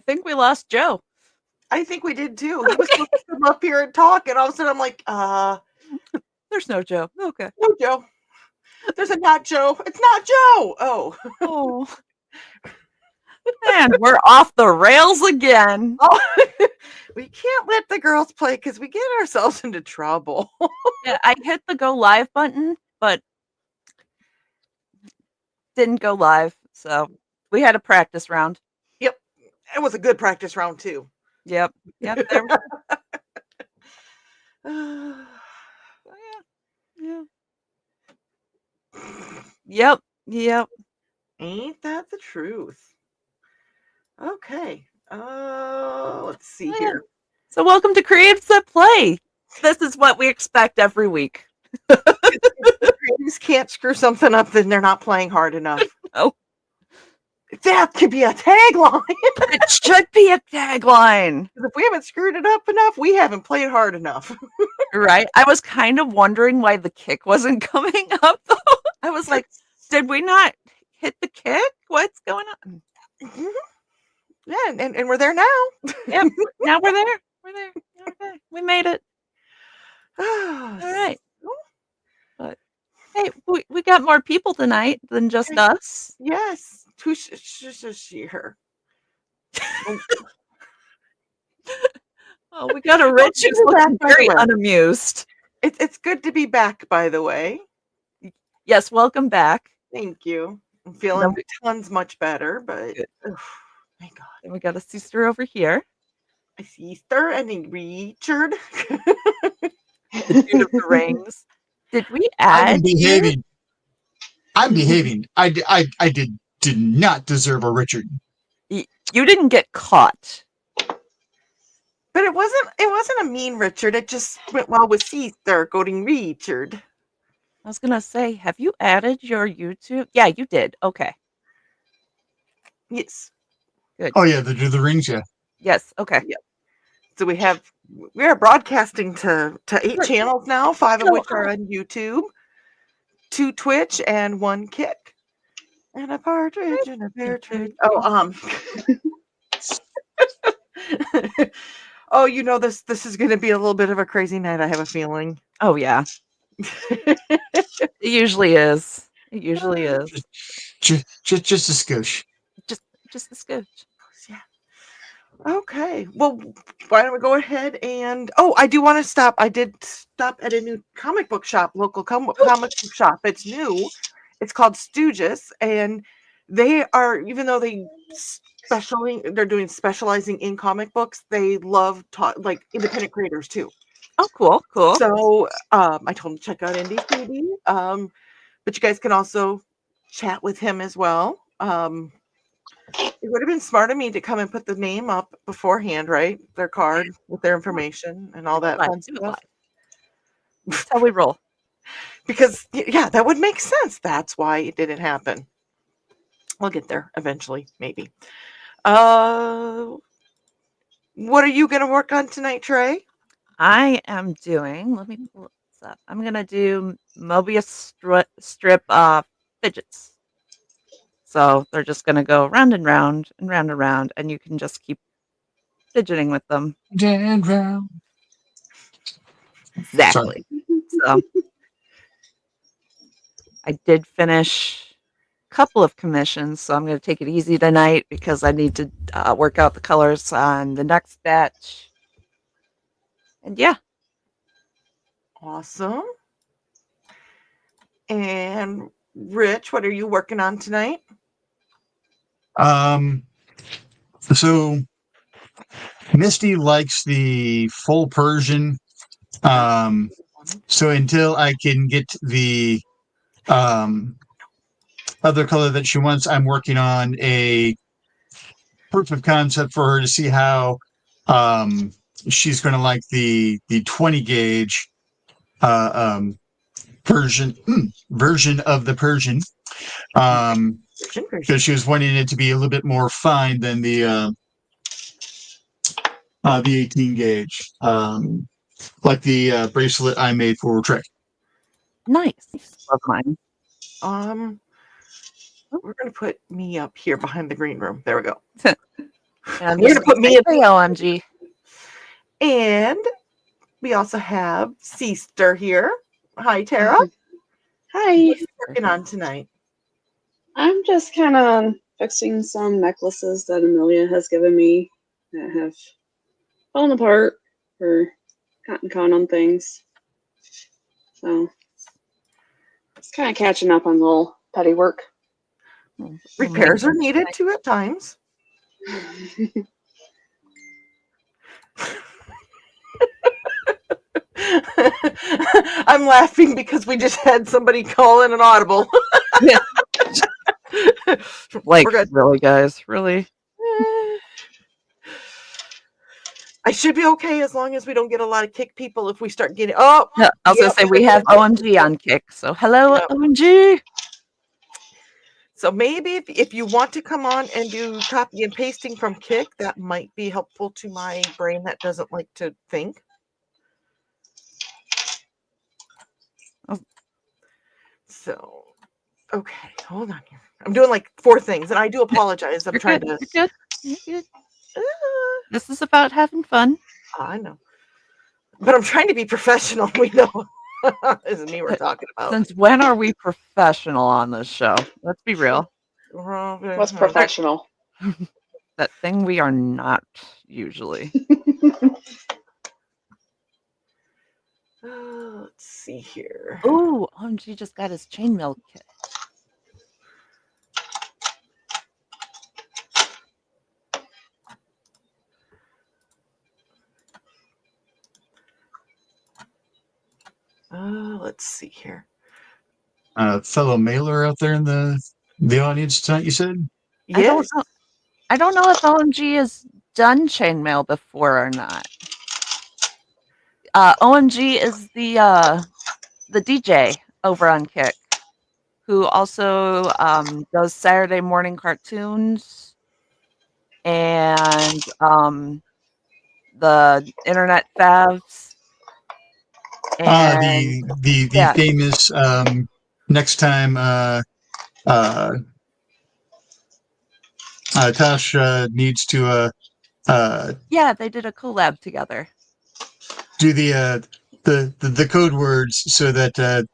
think we lost Joe. I think we did too. He was supposed to come up here and talk, and all of a sudden I'm like, there's no Joe. Okay. No Joe. There's a not Joe. It's not Joe. Oh. And we're off the rails again. Oh, we can't let the girls play because we get ourselves into trouble. Yeah, I hit the go live button, but didn't go live. So we had a practice round. Yep. It was a good practice round too. Yep. There we go. Yeah. Yep. Ain't that the truth? Okay. Let's see here. So welcome to Creatives That Play. This is what we expect every week. If the creatives can't screw something up, then they're not playing hard enough. Oh. That could be a tagline. It should be a tagline. If we haven't screwed it up enough, we haven't played hard enough. Right? I was kind of wondering why the kick wasn't coming up, though. I was like, did we not hit the kick? What's going on? Mm-hmm. Yeah, and we're there now. Yep. Now we're there. We're there. Okay. We made it. All right. But hey, we got more people tonight than just us. Yes. Who's here? Oh, we got a Rich who's looking very unamused. It's good to be back, by the way. Yes, welcome back. Thank you. I'm feeling tons much better, but my God. And we got a sister over here. A sister and a Richard. The Dude of the Rings. Did we add? I'm behaving. I'm behaving. I did not deserve a Richard. You didn't get caught. But it wasn't a mean Richard. It just went well with sister going Richard. I was gonna say, have you added your YouTube? Yeah, you did. Okay. Yes. Good. Oh yeah, the Dude of the Rings, yeah. Yes. Okay. Yeah. So we are broadcasting to 8 channels now, 5 of which are on YouTube, 2 Twitch, and 1 Kick. And a partridge and a partridge. Oh, you know this is going to be a little bit of a crazy night. I have a feeling. Oh yeah. It usually is. It usually is. Just a skosh. Just a skosh. Yeah. Okay. Well, why don't we go ahead and I do want to stop. I did stop at a new comic book shop, local comic book shop. It's new. It's called Stooges, and they are, even though they're doing specializing in comic books, they love like independent creators too. Oh, cool. So I told him to check out IndieCD's. But you guys can also chat with him as well. It would have been smart of me to come and put the name up beforehand, right? Their card with their information and all that fun stuff. That's how we roll. Because, yeah, that would make sense. That's why it didn't happen. We'll get there eventually, maybe. What are you going to work on tonight, Trey? I am doing, let me pull this up. I'm going to do Mobius strip fidgets. So they're just going to go round and round and round and round, and you can just keep fidgeting with them. And round. Exactly. So I did finish a couple of commissions, so I'm going to take it easy tonight because I need to work out the colors on the next batch. And yeah. Awesome. And Rich, what are you working on tonight? So Misty likes the full Persian. So until I can get the other color that she wants, I'm working on a proof of concept for her to see how she's going to like the 20 gauge version of the Persian. Because she was wanting it to be a little bit more fine than the 18 gauge, like the bracelet I made for Trek. Nice. Love mine. We're gonna put me up here behind the green room. There we go. And I'm You're just gonna put me in. hey, OMG. And we also have Sister here. Hi, Tara. Hi. What are you working on tonight? I'm just kind of fixing some necklaces that Amelia has given me that have fallen apart or gotten caught on things. So it's kind of catching up on little petty work. Repairs are needed too at times. I'm laughing because we just had somebody call in an audible. Like, really, guys? Really? I should be okay as long as we don't get a lot of kick people if we start getting. Oh, No, I was going to say, we have OMG on kick. So, hello, OMG. So maybe if you want to come on and do copy and pasting from Kick, that might be helpful to my brain that doesn't like to think. Oh. So, okay, hold on here. I'm doing like 4 things, and I do apologize. I'm You're trying good. to. You're good. You're good. This is about having fun. I know, but I'm trying to be professional. We know this is me we're talking about. Since when are we professional on this show? Let's be real. What's professional? That thing we are not usually. Let's see here. Oh, OMG just got his chainmail kit. Let's see here. Fellow mailer out there in the audience tonight, you said? Yes. I don't know if OMG has done chainmail before or not. OMG is the DJ over on Kick, who also does Saturday morning cartoons and the internet favs. And the famous next time Tasha needs to yeah, they did a collab together. Do the code words so that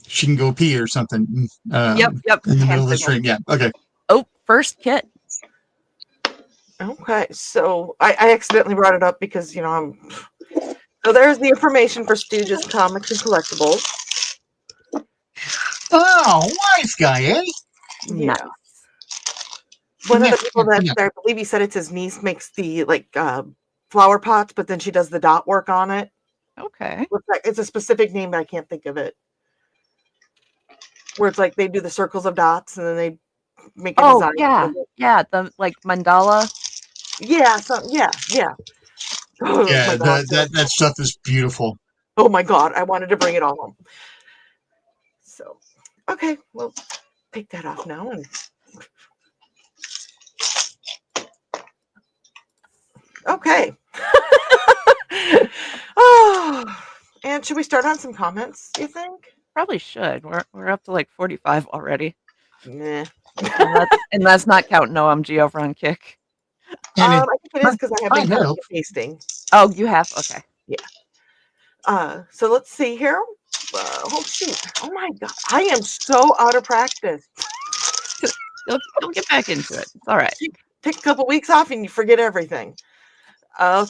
she can go pee or something. Yep. In the middle of the stream. Yeah. Okay. Oh, first kit. Okay, so I accidentally brought it up because so there's the information for Stooges Comics and Collectibles. Oh, wise guy, eh? Yeah. Nice. One of the people that I believe he said it's his niece makes the flower pots, but then she does the dot work on it. Okay. It's a specific name, but I can't think of it. Where it's like they do the circles of dots and then they make a design. Yeah, the mandala. Yeah, yeah. Oh, yeah, that stuff is beautiful. Oh my god, I wanted to bring it all home. So, okay, we'll take that off now and. Okay. Oh, and should we start on some comments, you think? Probably should. We're up to like 45 already. Nah. and that's not counting OMG over on Kick. I think it is because I have been copy and pasting. Oh, you have? Okay. Yeah. So let's see here. Oh shoot! Oh my god! I am so out of practice. You'll get back into it. It's all right. Take a couple weeks off and you forget everything.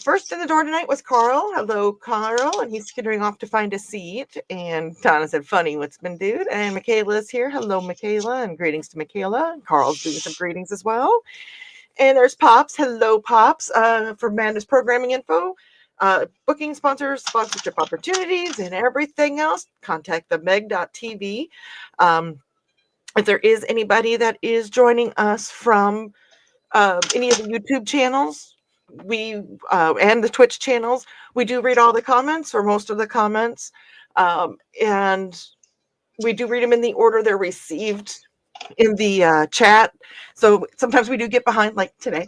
First in the door tonight was Carl. Hello, Carl. And he's skittering off to find a seat. And Donna said, funny, what's been dude? And Michaela's here. Hello, Michaela. And greetings to Michaela. And Carl's doing some greetings as well. And there's Pops. Hello, Pops. For Amanda's programming info, booking sponsors, sponsorship opportunities, and everything else. Contact the meg.tv. If there is anybody that is joining us from any of the YouTube channels, and the Twitch channels, we do read all the comments or most of the comments, and we do read them in the order they're received in the chat. So sometimes we do get behind, like today.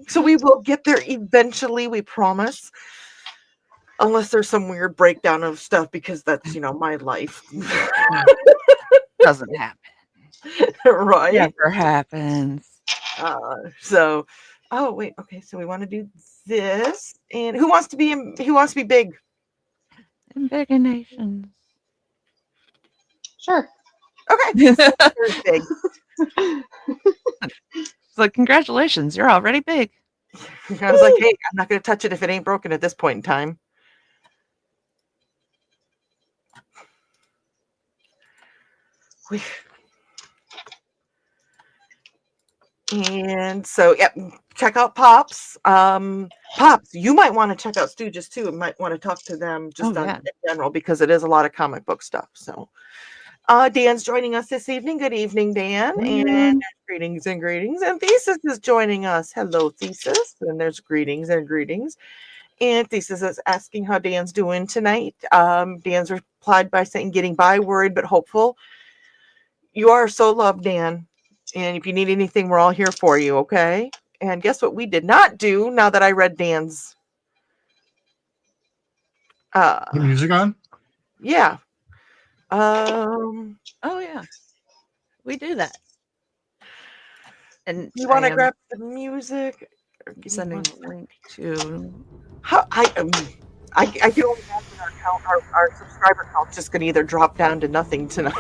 So we will get there eventually, we promise, unless there's some weird breakdown of stuff, because that's my life. Doesn't happen. Right? Never happens. So, oh wait, okay. So we want to do this, and who wants to be big? In bigger nations. Sure. Okay, Here's big. So congratulations, you're already big. I was like, hey, I'm not going to touch it if it ain't broken at this point in time. And so, yep, check out Pops. Pops, you might want to check out Stooges too. And might want to talk to them just in general because it is a lot of comic book stuff. So, Dan's joining us this evening. Good evening, Dan. And greetings and greetings. And Thesis is joining us. Hello, Thesis. And there's greetings and greetings. And Thesis is asking how Dan's doing tonight. Dan's replied by saying, getting by, worried, but hopeful. You are so loved, Dan. And if you need anything, we're all here for you, okay? And guess what we did not do now that I read Dan's music on? Yeah. Oh yeah. We do that. And you want to grab the music? Sending a link to how I can only imagine our subscriber count's just gonna either drop down to nothing tonight.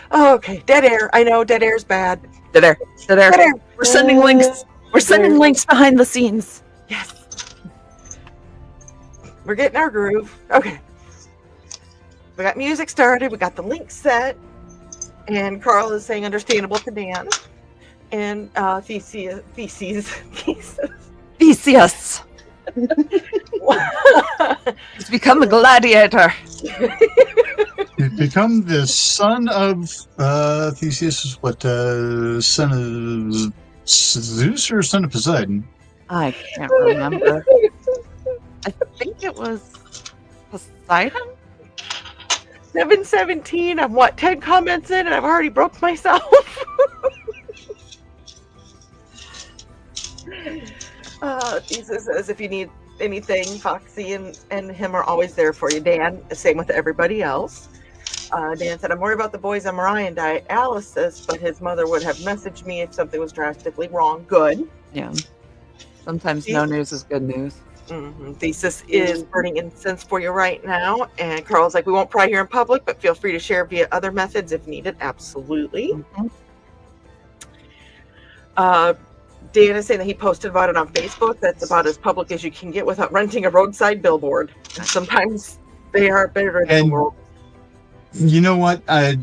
Okay, dead air. I know dead air's bad. Dead air. We're sending links. We're sending links behind the scenes. Yes. We're getting our groove. Okay. We got music started. We got the link set. And Carl is saying understandable to Dan. And Theseus. He's become a gladiator. You've become the son of Theseus, son of Zeus or son of Poseidon? I can't remember. I think it was Poseidon? 7:17. I'm 10 comments in and I've already broke myself. Thesis says if you need anything, Foxy and him are always there for you. Dan, same with everybody else. Dan said, I'm worried about the boy's MRI and dialysis, but his mother would have messaged me if something was drastically wrong. Good. Yeah. Sometimes no news is good news. Mm-hmm. Thesis is burning incense for you right now. And Carl's like, we won't pry here in public, but feel free to share via other methods if needed. Absolutely. Mm-hmm. Dan is saying that he posted about it on Facebook. That's about as public as you can get without renting a roadside billboard. Sometimes they are better than the world. You know what? I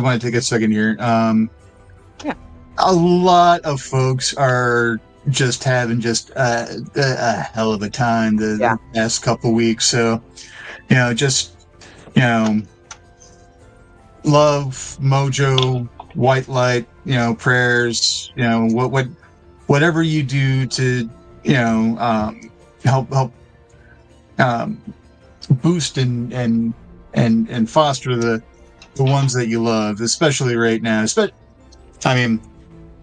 want to take a second here. Yeah. A lot of folks are just having a hell of a time the past couple weeks. So, love, mojo, white light, prayers, whatever you do to, help boost and foster the ones that you love, especially right now.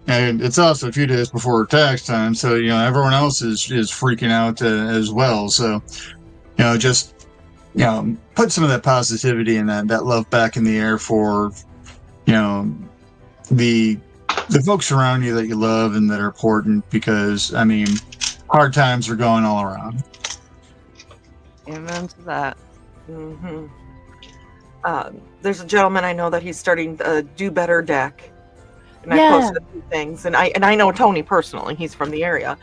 And it's also a few days before tax time, so everyone else is freaking out as well. So just put some of that positivity and that love back in the air for the folks around you that you love and that are important, because hard times are going all around. Amen to that. Mm-hmm. There's a gentleman I know that he's starting a Do Better deck. And I posted a few things, and I know Tony personally. He's from the area,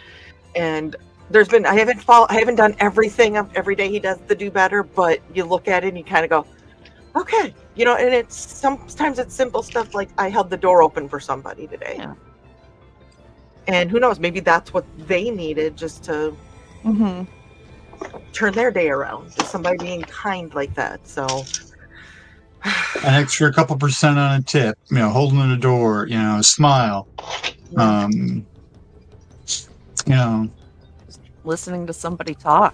and I haven't done everything every day he does the Do Better, but you look at it and you kind of go, okay, and it's sometimes it's simple stuff like I held the door open for somebody today, and who knows, maybe that's what they needed just to turn their day around. Just somebody being kind like that. So. An extra couple percent on a tip, holding the door, a smile, Just listening to somebody talk.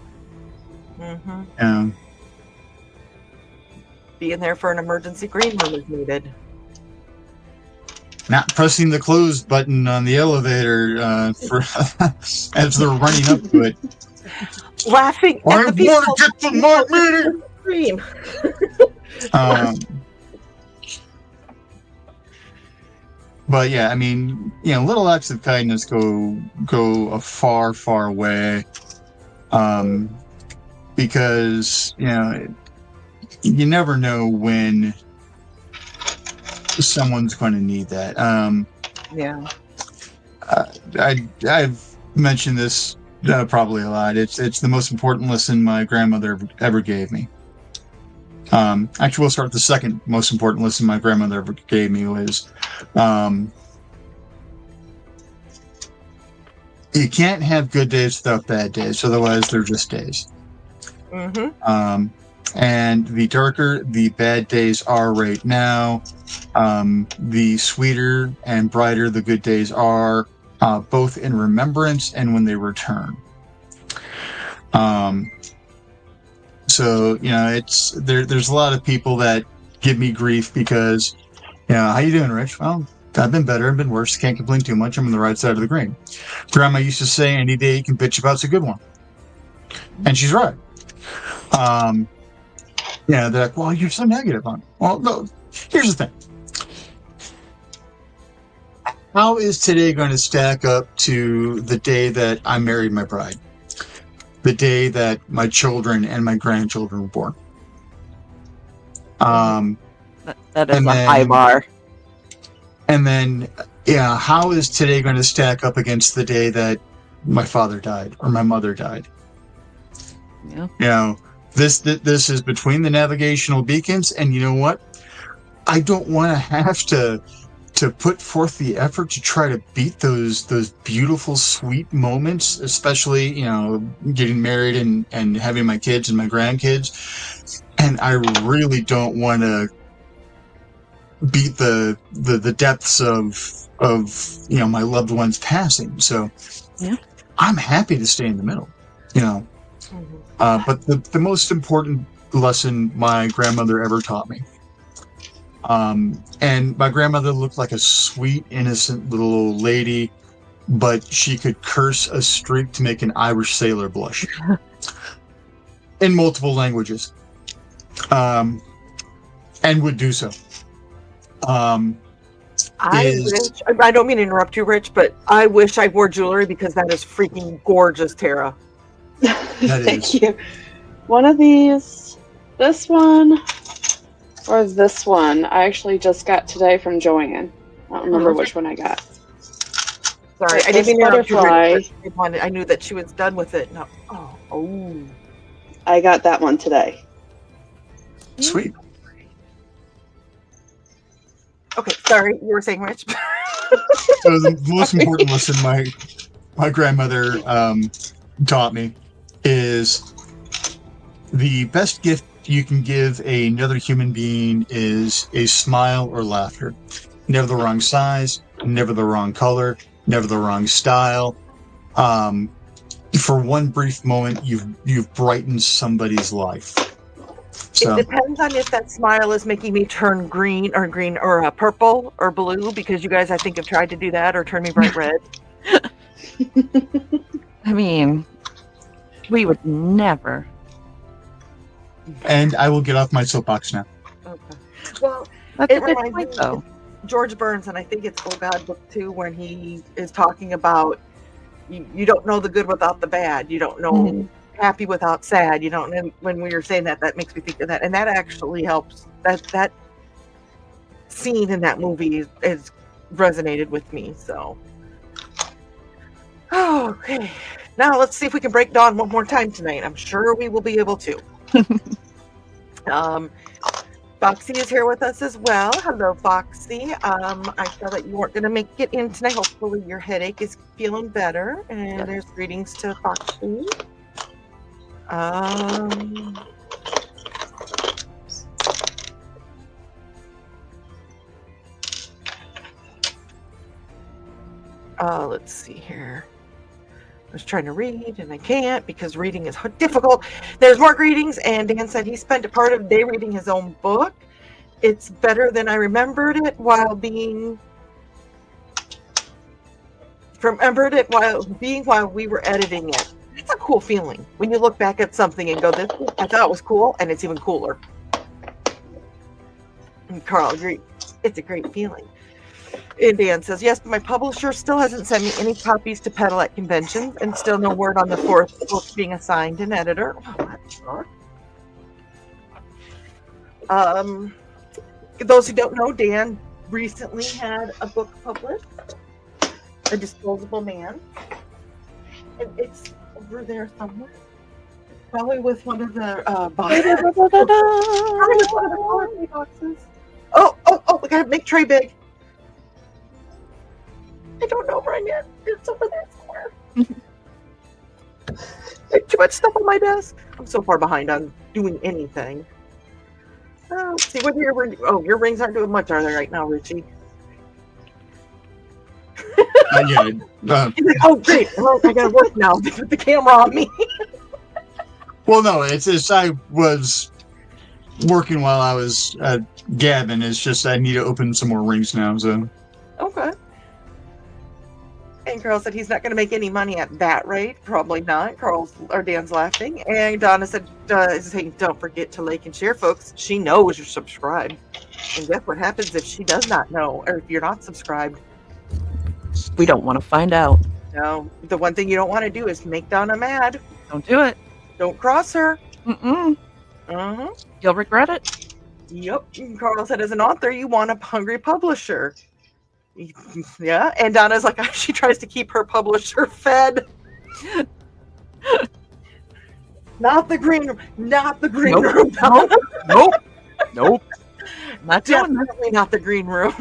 Mm-hmm. being there for an emergency green room is needed. Not pressing the close button on the elevator for as they're running up to it. Laughing I at the people want to get to my meeting. scream. But yeah, I mean, little acts of kindness go a far, far way. Because you never know when someone's going to need that. Yeah. I've mentioned this probably a lot. It's the most important lesson my grandmother ever gave me. Actually, we'll start with the second most important lesson my grandmother ever gave me was, you can't have good days without bad days. Otherwise, they're just days. Mm-hmm. And the darker the bad days are right now, the sweeter and brighter the good days are, both in remembrance and when they return. So it's there's a lot of people that give me grief because, how you doing, Rich? Well, I've been better, I've been worse. Can't complain too much. I'm on the right side of the grain. Grandma used to say, any day you can bitch about's a good one. And she's right. They're like, well, you're so negative on it. Well, no, here's the thing. How is today going to stack up to the day that I married my bride? The day that my children and my grandchildren were born? That is a high bar. And then, how is today going to stack up against the day that my father died or my mother died? Yeah. This is between the navigational beacons, and you know what? I don't want to have to put forth the effort to try to beat those beautiful, sweet moments, especially getting married and having my kids and my grandkids. And I really don't want to beat the depths of my loved ones passing. So I'm happy to stay in the middle. But the most important lesson my grandmother ever taught me, and my grandmother looked like a sweet, innocent little old lady, but she could curse a streak to make an Irish sailor blush in multiple languages, and would do so. I don't mean to interrupt you, Rich, but I wish I wore jewelry because that is freaking gorgeous, Tara. Thank you. One of these, this one, or this one, I actually just got today from Joanne. I don't remember which one I got. Sorry, I didn't mean to interrupt you, Rich, but I knew that she was done with it. No. Oh. I got that one today. Sweet. Okay, sorry, you were saying, Rich. So the most important lesson my grandmother taught me is the best gift you can give another human being is a smile or laughter. Never the wrong size, never the wrong color, never the wrong style. For one brief moment, you've brightened somebody's life. So. It depends on if that smile is making me turn green or purple or blue, because you guys, I think, have tried to do that, or turn me bright red. I mean, we would never. And I will get off my soapbox now. Okay. Well, That's it a good reminds me point, though. of George Burns, and I think it's Oh God Book 2, when he is talking about you don't know the good without the bad. You don't know happy without sad. You don't know. When we were saying that makes me think of that, and that actually helps. That scene in that movie is resonated with me. So, okay. Now let's see if we can break dawn one more time tonight. I'm sure we will be able to. Foxy is here with us as well. Hello, Foxy. I saw that you weren't going to make it in tonight. Hopefully your headache is feeling better. And there's greetings to Foxy. Let's see here. I was trying to read and I can't because reading is difficult. There's more greetings, and Dan said he spent a part of the day reading his own book. It's better than I remembered it while we were editing it. It's a cool feeling when you look back at something and go, "This I thought was cool," and it's even cooler. And Carl agreed. It's a great feeling. And Dan says, yes, but my publisher still hasn't sent me any copies to peddle at conventions, and still no word on the fourth book being assigned an editor. Oh, that sucks. Those who don't know, Dan recently had a book published, A Disposable Man. And it's over there somewhere. Probably with one of the boxes. Oh, we gotta make tray big. I don't know where I'm at. It's over there somewhere. There's too much stuff on my desk. I'm so far behind on doing anything. Let's see what your rings aren't doing much, are they right now, Richie? Yeah. He's like, oh great, well, I gotta work now. They put the camera on me. Well, no, it's I was working while I was gabbing. It's just I need to open some more rings now. So Okay. And Carl said he's not going to make any money at that rate. Probably not. Dan's laughing. And Donna said, saying, don't forget to like and share, folks. She knows you're subscribed. And guess what happens if she does not know, or if you're not subscribed? We don't want to find out. No. The one thing you don't want to do is make Donna mad. Don't do it. Don't cross her. Mm-mm. Uh-huh. You'll regret it. Yep. And Carl said, as an author, you want a hungry publisher. Yeah, and Donna's like, she tries to keep her publisher fed. Not the green room. Not the green room. Nope. Not doing that. Definitely not the green room.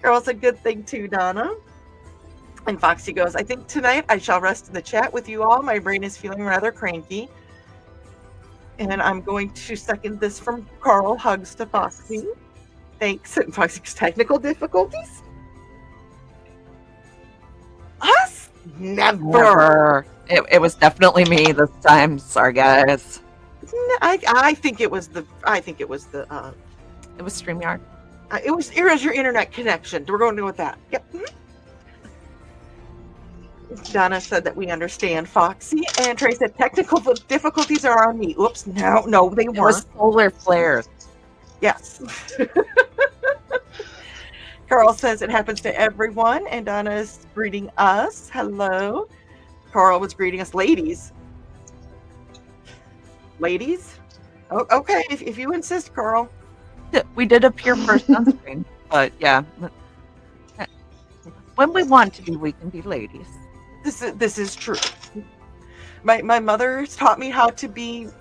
Carol said, good thing too, Donna. And Foxy goes, I think tonight I shall rest in the chat with you all. My brain is feeling rather cranky. And I'm going to second this from Carl. Hugs to Foxy. Thanks. And Foxy's technical difficulties? Us? Never. It was definitely me this time. Sorry, guys. I think it was the. It was StreamYard. It was your internet connection. We're going to go with that. Yep. Donna said that we understand, Foxy, and Trey said technical difficulties are on me. Oops, no, they It was weren't. solar flares. Yes. Carl says it happens to everyone, and Donna is greeting us. Hello. Carl was greeting us, ladies. Ladies? Oh, okay, if you insist, Carl. We did appear first on screen, but yeah. When we want to be, we can be ladies. This is true. My mother taught me how to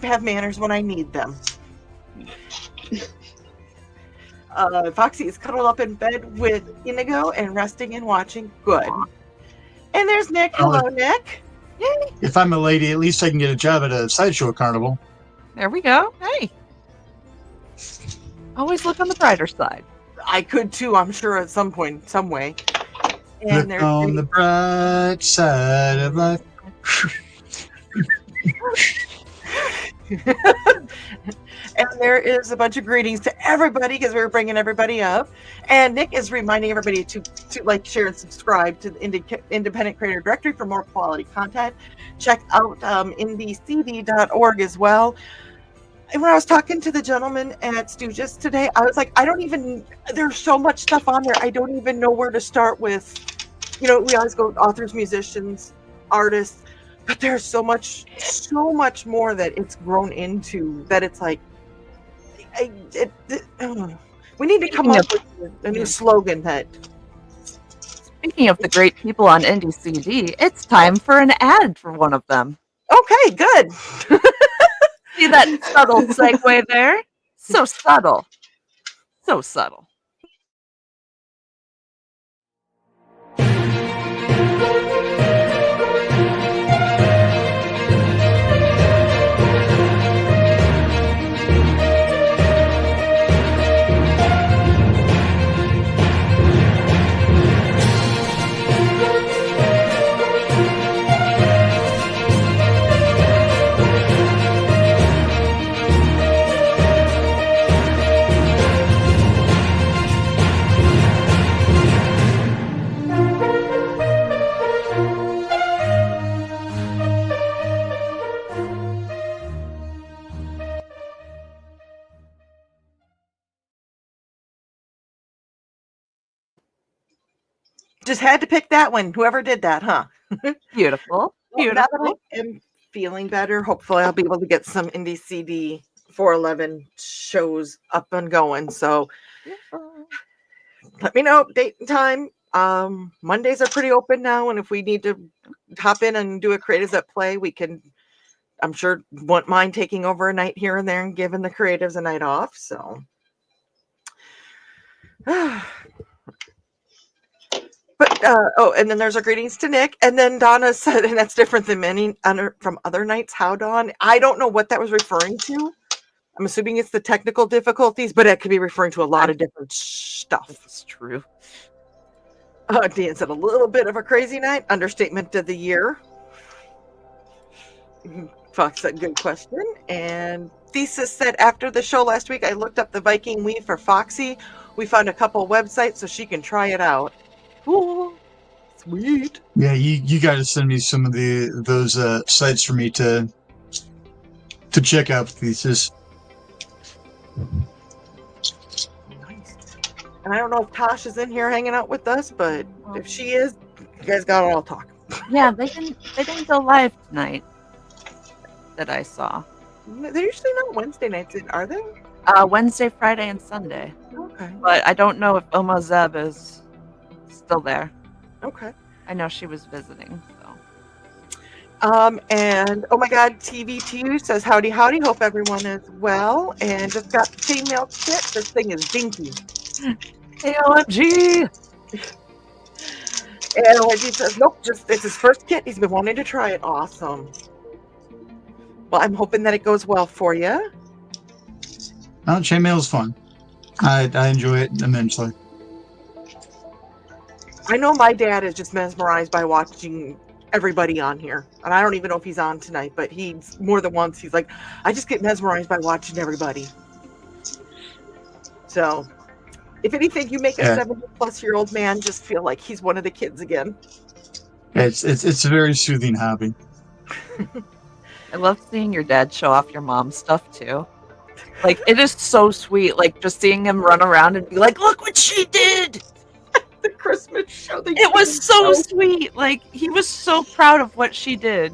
have manners when I need them. Foxy is cuddled up in bed with Inigo and resting and watching. Good. And there's Nick. Hello, Nick. Yay. If I'm a lady, at least I can get a job at a sideshow carnival. There we go. Hey. Always look on the brighter side. I could too, I'm sure, at some point, some way. And Look on the bright side of life. And there is a bunch of greetings to everybody because we were bringing everybody up. And Nick is reminding everybody to like, share, and subscribe to the Independent Creator Directory for more quality content. Check out IndieCD.org as well. And when I was talking to the gentleman at Stooges today, I was like, there's so much stuff on there. I don't even know where to start with. We always go authors, musicians, artists, but there's so much more that it's grown into that it's like, we need to come up with a new slogan that. Speaking of the great people on IndieCD, it's time for an ad for one of them. Okay, good. See that subtle segue there? So subtle. So subtle. Just had to pick that one. Whoever did that, huh? Beautiful. Well, now that Beautiful. I am feeling better, hopefully I'll be able to get some IndieCD 411 shows up and going. So Beautiful. let me know date and time. Mondays are pretty open now, and if we need to hop in and do a creatives at play, we can. I'm sure won't mind taking over a night here and there and giving the creatives a night off. So, but and then there's our greetings to Nick, and then Donna said, and that's different than many from other nights. How, Dawn? I don't know what that was referring to. I'm assuming it's the technical difficulties, but it could be referring to a lot of different stuff. It's true. Dan said a little bit of a crazy night. Understatement of the year. Fox said, good question. And Thesis said, after the show last week, I looked up the Viking weave for Foxy. We found a couple websites so she can try it out. Cool. Sweet. Yeah, you got to send me some of those sites for me to check out, Thesis. Nice. And I don't know if Tosh is in here hanging out with us, but if she is, you guys got all talk. Yeah, they didn't go live tonight that I saw. They're usually not Wednesday nights, are they? Wednesday, Friday, and Sunday. Okay. But I don't know if Oma Zeb is still there. Okay. I know she was visiting. So. And oh my God, TV2 says howdy. Hope everyone is well. And just got the chainmail kit. This thing is dinky. AOMG! And OMG says nope, it's his first kit. He's been wanting to try it. Awesome. Well, I'm hoping that it goes well for you. Oh, chainmail is fun. I enjoy it immensely. I know my dad is just mesmerized by watching everybody on here. And I don't even know if he's on tonight, but he's more than once. He's like, I just get mesmerized by watching everybody. So if anything, you make a 70-plus-year-old man just feel like he's one of the kids again. It's a very soothing hobby. I love seeing your dad show off your mom's stuff too. Like, it is so sweet. Like, just seeing him run around and be like, look what she did! The Christmas show. It was so sweet. Like, he was so proud of what she did.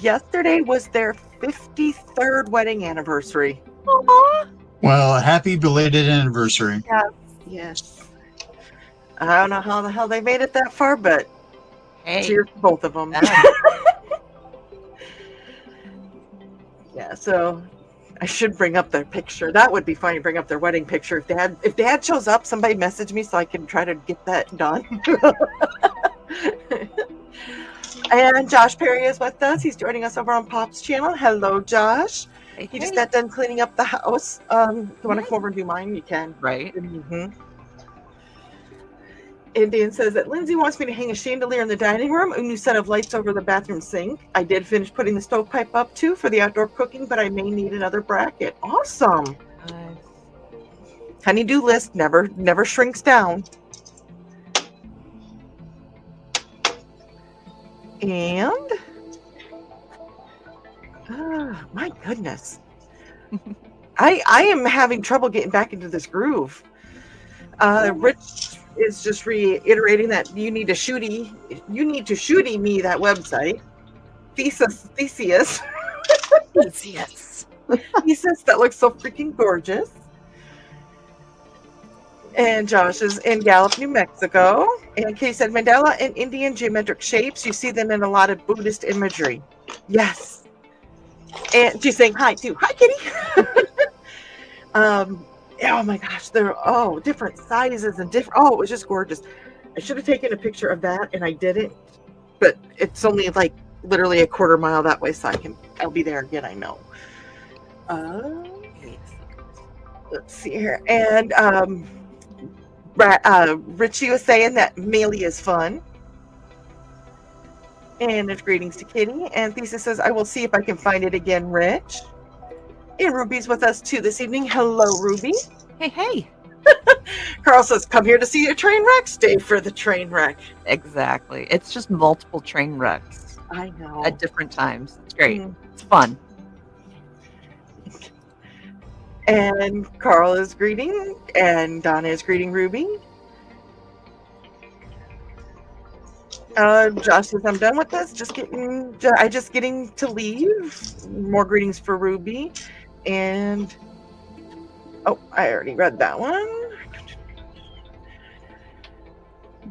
Yesterday was their 53rd wedding anniversary. Aww. Well, happy belated anniversary. Yes. I don't know how the hell they made it that far, but cheers to both of them. Yeah, so I should bring up their picture. That would be funny, bring up their wedding picture. If dad shows up, somebody message me so I can try to get that done. And Josh Perry is with us. He's joining us over on Pop's channel. Hello, Josh. He just got done cleaning up the house. You want to come over and do mine? You can. Right. Mm-hmm. Indian says that Lindsay wants me to hang a chandelier in the dining room, a new set of lights over the bathroom sink. I did finish putting the stovepipe up too for the outdoor cooking, but I may need another bracket. Awesome. Nice. Honey-do list never shrinks down. And my goodness. I am having trouble getting back into this groove. Rich is just reiterating that you need to shooty me that website. Thesis. Thesis, that looks so freaking gorgeous. And Josh is in Gallup, New Mexico. And Kay said, Mandela and Indian geometric shapes. You see them in a lot of Buddhist imagery. Yes. And she's saying hi too. Hi, Kitty. Oh my gosh, they're different sizes and different. Oh, it was just gorgeous. I should have taken a picture of that, and I didn't. But it's only like literally a quarter mile that way, so I'll be there again. I know. Let's see here, and Richie was saying that Melee is fun. And there's greetings to Kitty. And Thesis says, I will see if I can find it again, Rich. And Ruby's with us too this evening. Hello, Ruby. Hey. Carl says, come here to see a train wreck. Stay for the train wreck. Exactly. It's just multiple train wrecks. I know. At different times. It's great. It's fun. And Carl is greeting. And Donna is greeting Ruby. Josh says, I'm done with this. I just getting to leave. More greetings for Ruby. And, oh, I already read that one.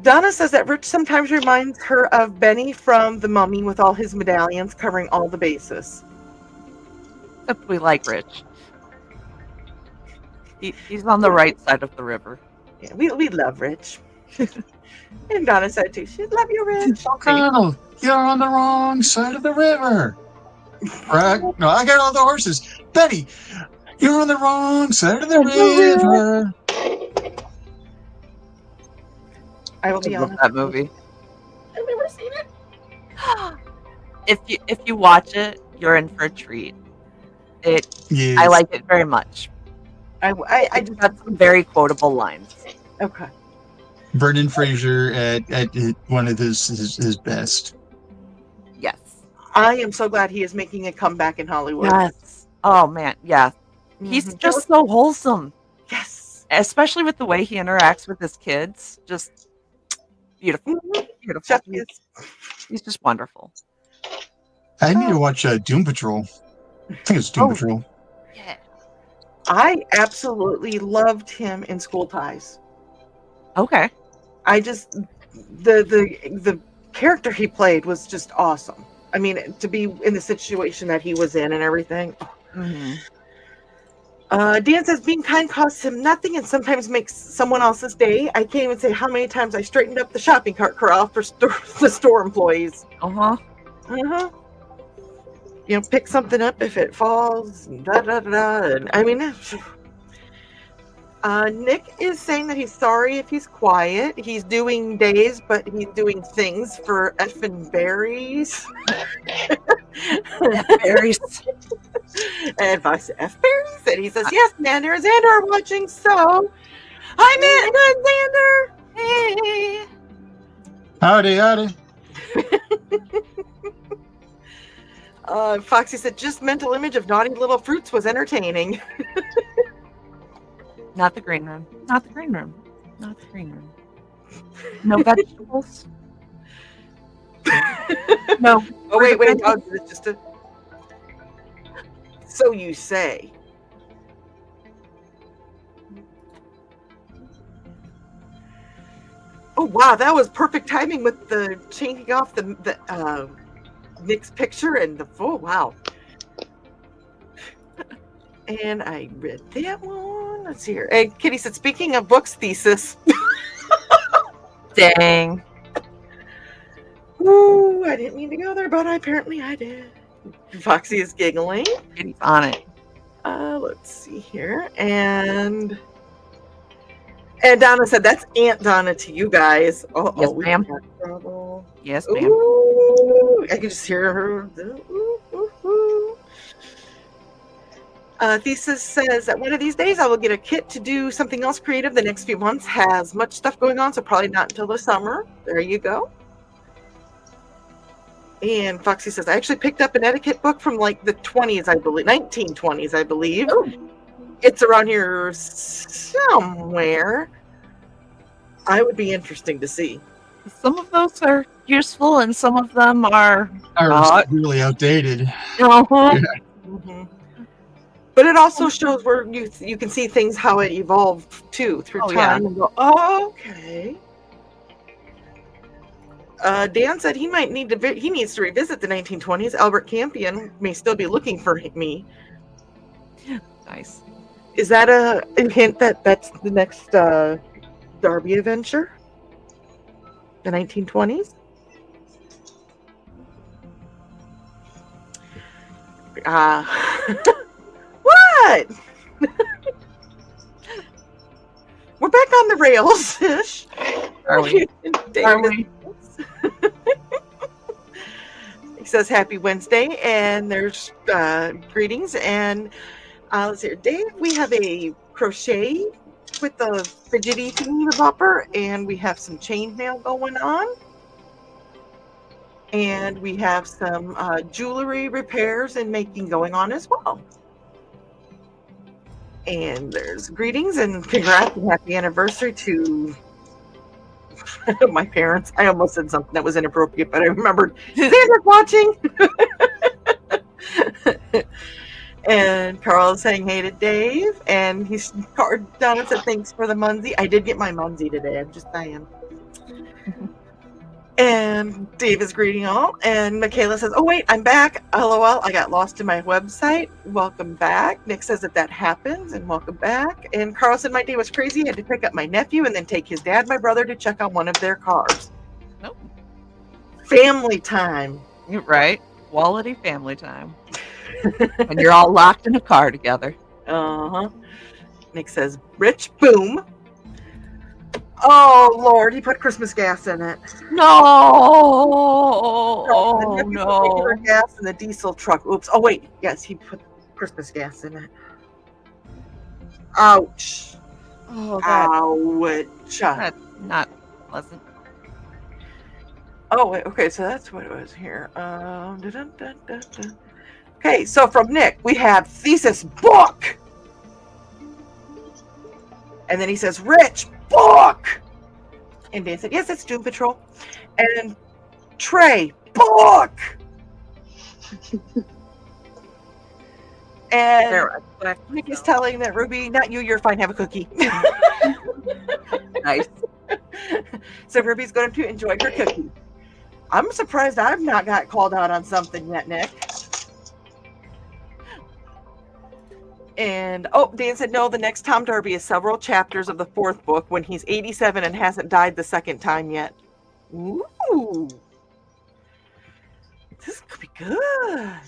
Donna says that Rich sometimes reminds her of Benny from The Mummy with all his medallions covering all the bases. Except we like Rich. He's on the right side of the river. Yeah, we love Rich. And Donna said too. She love you, Rich. Oh, you're on the wrong side of the river. Right? No, I got all the horses. Betty, you're on the wrong side of the river. I will I be love honest. that movie. I've never seen it. If you watch it, you're in for a treat. Yes. I like it very much. I It's got some very quotable lines. okay. Brendan Fraser at one of his best. Yes. I am so glad he is making a comeback in Hollywood. Yes. Oh man, yeah. He's Mhm. just so wholesome, Yes. especially with the way he interacts with his kids. Just beautiful, Mhm. beautiful. Chef is. He's just wonderful. I need to watch Doom Patrol. I think it's Doom Oh. Patrol. Yeah. I absolutely loved him in School Ties. Okay. I just the character he played was just awesome. I mean, to be in the situation that he was in and everything. Mm-hmm. Dan says being kind costs him nothing and sometimes makes someone else's day. I can't even say how many times I straightened up the shopping cart corral for the store employees. Uh-huh. Uh-huh. You know, pick something up if it falls. And da da da. And I mean, Nick is saying that he's sorry if he's quiet. He's doing days, but he's doing things for effing berries. Berries. And Fox F berries. And he says, yes, Xander and Xander are watching. So, hi, Xander. Hey. Howdy. Foxy said, just mental image of naughty little fruits was entertaining. Not the green room. Not the green room. Not the green room. No vegetables. No. Oh, wait. Oh, it's just a... So you say. Oh, wow. That was perfect timing with the changing off the Nick's picture and the... Oh, wow. And I read that one. Let's see here. And Kitty said, speaking of books, thesis. Dang. Ooh, I didn't mean to go there, but apparently I did. Foxy is giggling. Kitty's on it. Let's see here. And Donna said, that's Aunt Donna to you guys. Oh, Yes, we ma'am. got trouble. Yes, ma'am. Ooh, I can just hear her. Ooh, ooh, ooh. Thesis says that one of these days I will get a kit to do something else creative. The next few months has much stuff going on, so probably not until the summer. There you go. And Foxy says, I actually picked up an etiquette book from like the 20s, I believe, 1920s, I believe. Ooh. It's around here somewhere. I would be interesting to see. Some of those are useful and some of them are Are really outdated. uh-huh. Mhm. But it also shows where you can see things, how it evolved too through Oh, yeah. time and go, oh, okay. Dan said he might need to. He needs to revisit the 1920s. Albert Campion may still be looking for me. Nice. Is that a hint that that's the next Darby adventure? The 1920s? What? We're back on the rails ish. Are we? Are we? He says happy Wednesday, and there's greetings. And let's see here, Dave, we have a crochet with the fidgety thingy bopper, and we have some chainmail going on. And we have some jewelry repairs and making going on as well. And there's greetings and congrats and happy anniversary to My parents. I almost said something that was inappropriate, but I remembered Xander's watching. And Carl is saying hey to Dave, and he's down and said thanks for the Munzie. I did get my Munzie today. I'm just saying. And Dave is greeting all, and Michaela says, "Oh wait, I'm back. LOL, I got lost in my website. Welcome back." Nick says that happens, and welcome back. And Carl said, "My day was crazy. I had to pick up my nephew and then take his dad, my brother, to check on one of their cars." Nope. Family time. You're right. Quality family time. And you're all locked in a car together. Uh-huh. Nick says, "Rich, boom." Oh, Lord, he put Christmas gas in it. No! Oh, The nephew put no. regular gas in the diesel truck. Oops. Oh, wait. Yes, he put Christmas gas in it. Ouch. Oh, that's Ouch. not pleasant. Oh, wait. Okay, so that's what it was here. Dun. Okay, so from Nick, we have thesis book. And then he says, "Rich, book." And Dan said, "Yes, it's Doom Patrol." And Trey, book. And Nick is telling that Ruby, "Not you, you're fine, have a cookie." Nice. So Ruby's going to enjoy her cookie. I'm surprised I've not got called out on something yet, Nick. And Dan said, "No, the next Tom Darby is several chapters of the 4th book when he's 87 and hasn't died the 2nd time yet." Ooh. This could be good.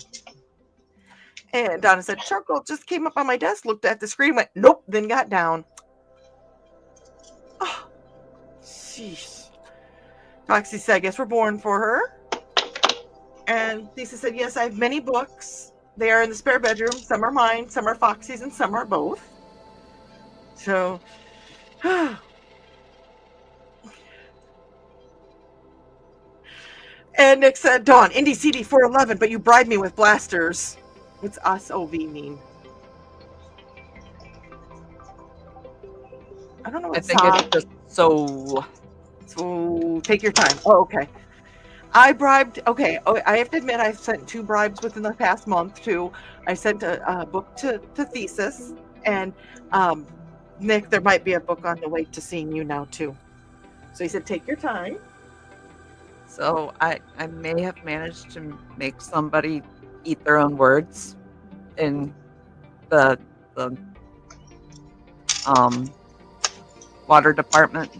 And Donna said, "Charcoal just came up on my desk, looked at the screen, went, nope, then got down." Oh, jeez. Foxy said, "I guess we're born for her." And Lisa said, "Yes, I have many books. They are in the spare bedroom. Some are mine, some are Foxy's, and some are both." So, and Nick said, "Dawn, IndieCD 411, but you bribed me with blasters." What's SOV mean? I don't know what I think it's just so... So take your time. Oh, okay. I bribed. Okay. Oh, I have to admit, I've sent 2 bribes within the past month too. I sent a book to Thesis, and Nick, there might be a book on the way to seeing you now too. So he said, "Take your time." So I may have managed to make somebody eat their own words in the water department,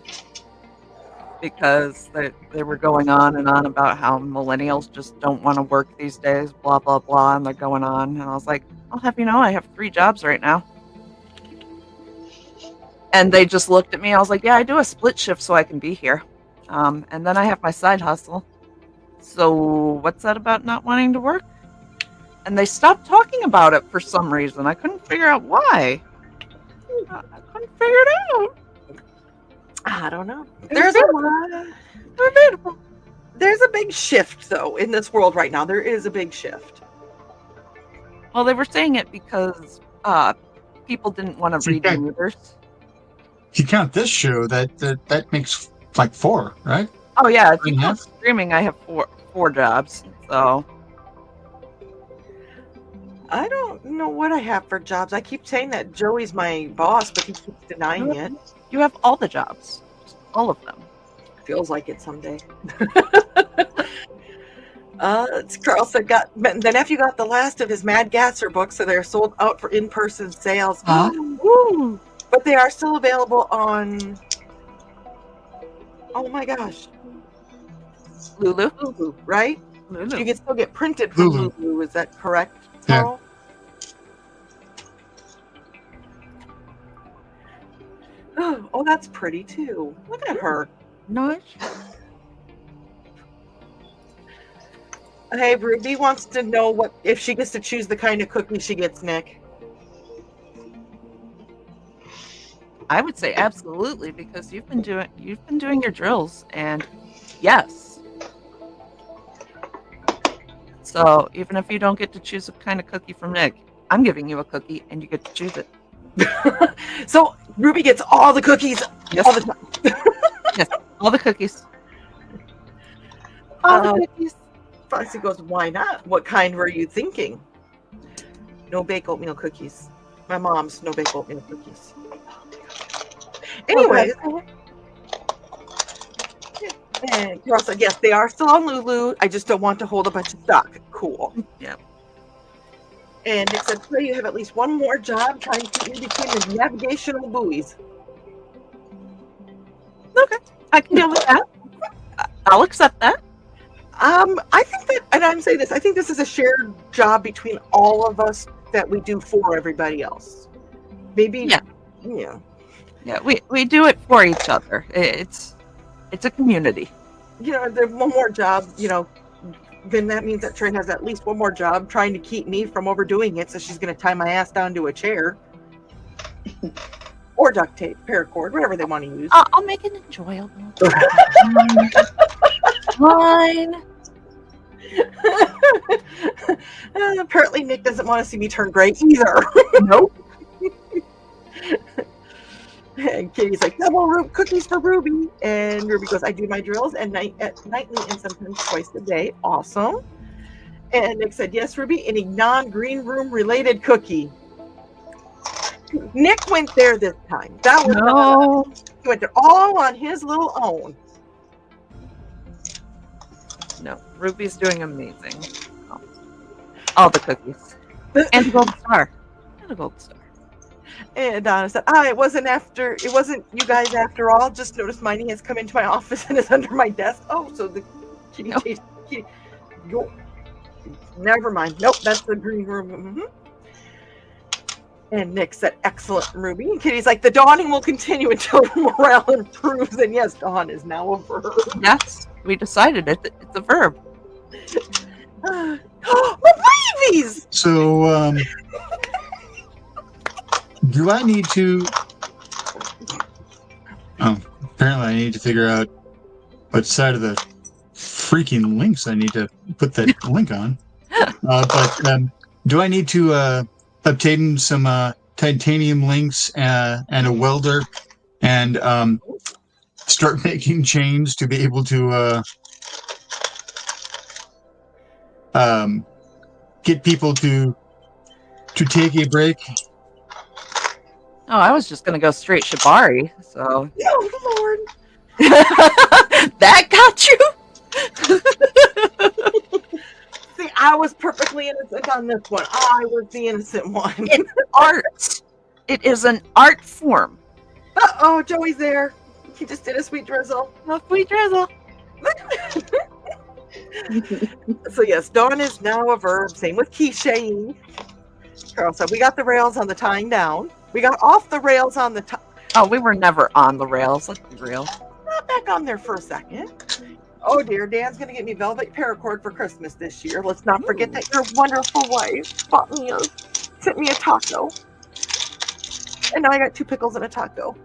because they were going on and on about how millennials just don't want to work these days, blah, blah, blah, and they're going on. And I was like, "I'll have you know, I have 3 jobs right now." And they just looked at me. I was like, "Yeah, I do a split shift so I can be here. And then I have my side hustle. So what's that about not wanting to work?" And they stopped talking about it for some reason. I couldn't figure out why. I couldn't figure it out. I don't know. They're There's a big shift though in this world right now. There is a big shift. Well, they were saying it because people didn't want to read Okay. readers. If you count this show, that makes like 4, right? Oh yeah, if you Mhm. count streaming, I have four jobs. So I don't know what I have for jobs. I keep saying that Joey's my boss, but he keeps denying it. you have all the jobs, just all of them. Feels like it someday. Carl said, the nephew got the last of his Mad Gasser books, so they're sold out for in-person sales. Woo! But they are still available on, oh my gosh, Lulu. Lulu, right? Lulu. You can still get printed from Lulu. Lulu. Is that correct, Yeah. Carl? Oh, that's pretty too. Look at her. Nice. Hey, Ruby wants to know what if she gets to choose the kind of cookie she gets, Nick. I would say absolutely, because you've been doing your drills, and yes. So even if you don't get to choose a kind of cookie from Nick, I'm giving you a cookie and you get to choose it. So Ruby gets all the cookies Yes. all the time. Yes. All the cookies. All the cookies. Foxy goes, why not? What kind were you thinking? No bake oatmeal cookies. My mom's no bake oatmeal cookies. Anyways, and Carol said, yes, they are still on Lulu. I just don't want to hold a bunch of stock. Cool. Yep. And Nick said, pray you have at least one more job trying to keep me between the navigational buoys. Okay. I can deal with that. I'll accept that. I think that, and I'm saying this, I think this is a shared job between all of us that we do for everybody else. Maybe, yeah. Yeah, we do it for each other. It's a community. You know, there's one more job, you know, then that means that Trey has at least one more job trying to keep me from overdoing it, so she's going to tie my ass down to a chair. Or duct tape, paracord, whatever they want to use. I'll make it enjoyable. Fine. Apparently Nick doesn't want to see me turn gray either. Nope. And Katie's like, double cookies for Ruby. And Ruby goes, I do my drills at nightly and sometimes twice a day. Awesome. And Nick said, yes, Ruby, any non-green room related cookie. Nick went there this time. That was he went there all on his little own. No, Ruby's doing amazing. All the cookies. And a gold star. And a gold star. And Donna said, it wasn't you guys after all. Just noticed Miney has come into my office and is under my desk. Oh, so the kitty never mind. Nope, that's the green room. Mm-hmm. And Nick said, excellent, Ruby. And Kitty's like, the dawning will continue until morale improves. And yes, dawn is now a verb. Yes, we decided it. It's a verb. My babies! So, do I need to... Oh, apparently I need to figure out what side of the freaking links I need to put that link on. But do I need to obtain some titanium links and a welder and start making chains to be able to get people to take a break? Oh, I was just going to go straight Shibari, so... Oh, Lord. That got you? See, I was perfectly innocent on this one. I was the innocent one. It's art. It is an art form. Uh-oh, Joey's there. He just did a sweet drizzle. A sweet drizzle. So yes, dawn is now a verb. Same with quicheing. Carl said, we got the rails on the tying down. We got off the rails on the Oh, we were never on the rails. Let's be real. Not back on there for a second. Oh dear, Dan's gonna get me velvet paracord for Christmas this year. Let's not forget that your wonderful wife sent me a taco. And now I got 2 pickles and a taco.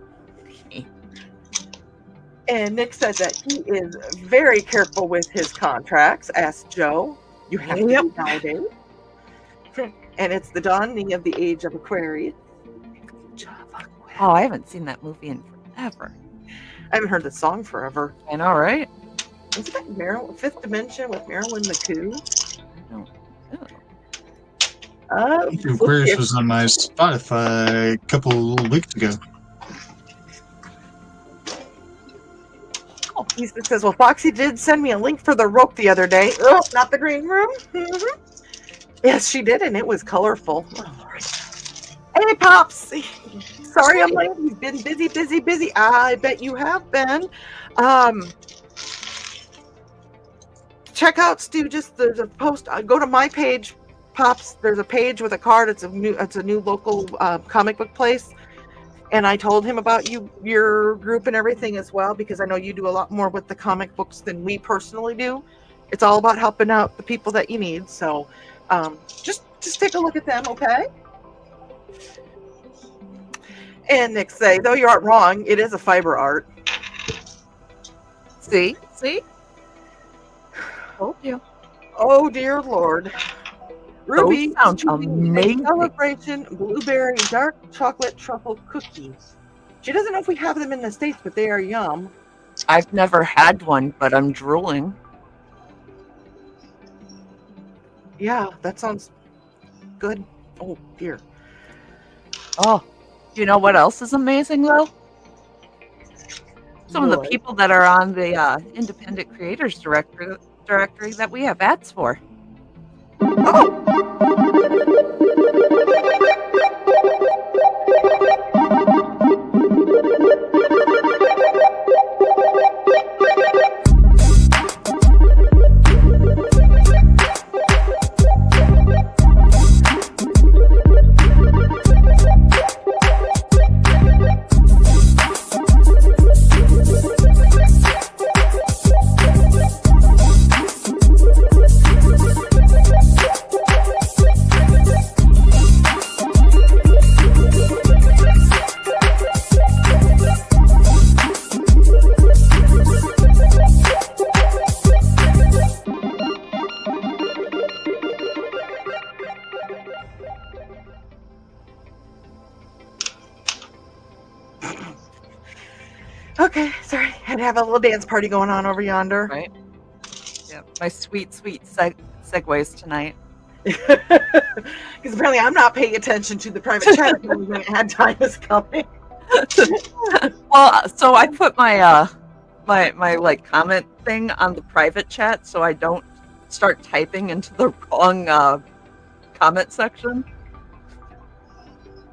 And Nick said that he is very careful with his contracts. Asked Joe. You have to be nowadays. And it's the dawning of the age of Aquarius. Oh, I haven't seen that movie in forever. I haven't heard the song forever. I know, right? Is that Fifth Dimension with Marilyn McCoo? I don't know. Aquarius was on my Spotify a couple weeks ago. Oh, he says, well, Foxy did send me a link for the rope the other day. Oh, not the green room. Mm-hmm. Yes, she did, and it was colorful. Oh, Lord. Hey, Pops. Sorry I'm late. You've been busy. I bet you have been. Check out Stooges. There's a post. Go to my page, Pops. There's a page with a card. It's a new local comic book place. And I told him about your group and everything as well, because I know you do a lot more with the comic books than we personally do. It's all about helping out the people that you need. So just take a look at them, okay? And Nick say, though you aren't wrong, it is a fiber art. See? Told you. Oh dear Lord. Ruby sounds amazing. Celebration blueberry dark chocolate truffle cookies. She doesn't know if we have them in the States, but they are yum. I've never had one, but I'm drooling. Yeah, that sounds good. Oh dear. Oh, you know what else is amazing though? Some of the What? people that are on the independent creators directory that we have ads for. Okay, sorry. Had to have a little dance party going on over yonder. Right? Yeah, my sweet segues tonight. Because apparently I'm not paying attention to the private chat when ad time is coming. Well, so I put my my like comment thing on the private chat so I don't start typing into the wrong comment section.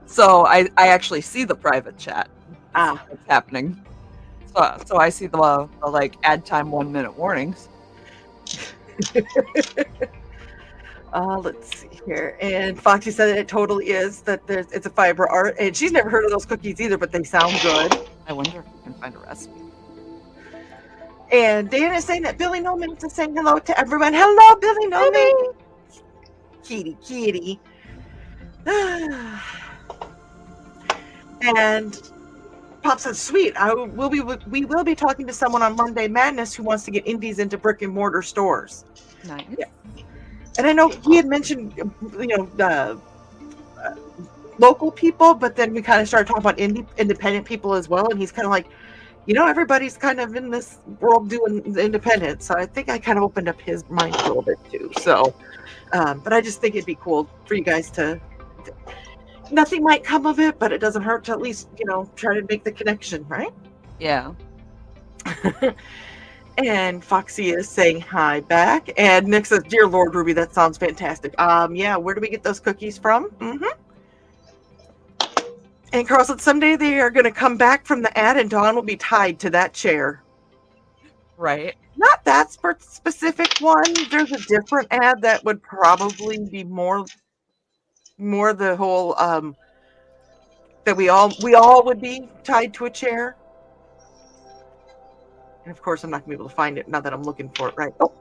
So I actually see the private chat. What's happening? So I see the like ad time 1 minute warnings. Let's see here. And Foxy said that it totally is that it's a fiber art, and she's never heard of those cookies either, but they sound good. I wonder if we can find a recipe. And Dan is saying that Billy Noman is saying hello to everyone. Hello, Billy Noman. Kitty. And Pop says, sweet. We will be talking to someone on Monday Madness who wants to get indies into brick and mortar stores. Nice. Yeah. And I know he had mentioned, local people, but then we kind of started talking about independent people as well. And he's kind of like, everybody's kind of in this world doing the independent. So I think I kind of opened up his mind a little bit too. So, but I just think it'd be cool for you guys to. Nothing might come of it, but it doesn't hurt to at least, try to make the connection, right? Yeah. And Foxy is saying hi back. And Nick says, dear Lord Ruby, that sounds fantastic. Yeah, where do we get those cookies from? And Carl said, someday they are going to come back from the ad and Dawn will be tied to that chair. Right. Not that specific one. There's a different ad that would probably be more the whole that we all would be tied to a chair. And of course I'm not gonna be able to find it now that I'm looking for it, right? Oh,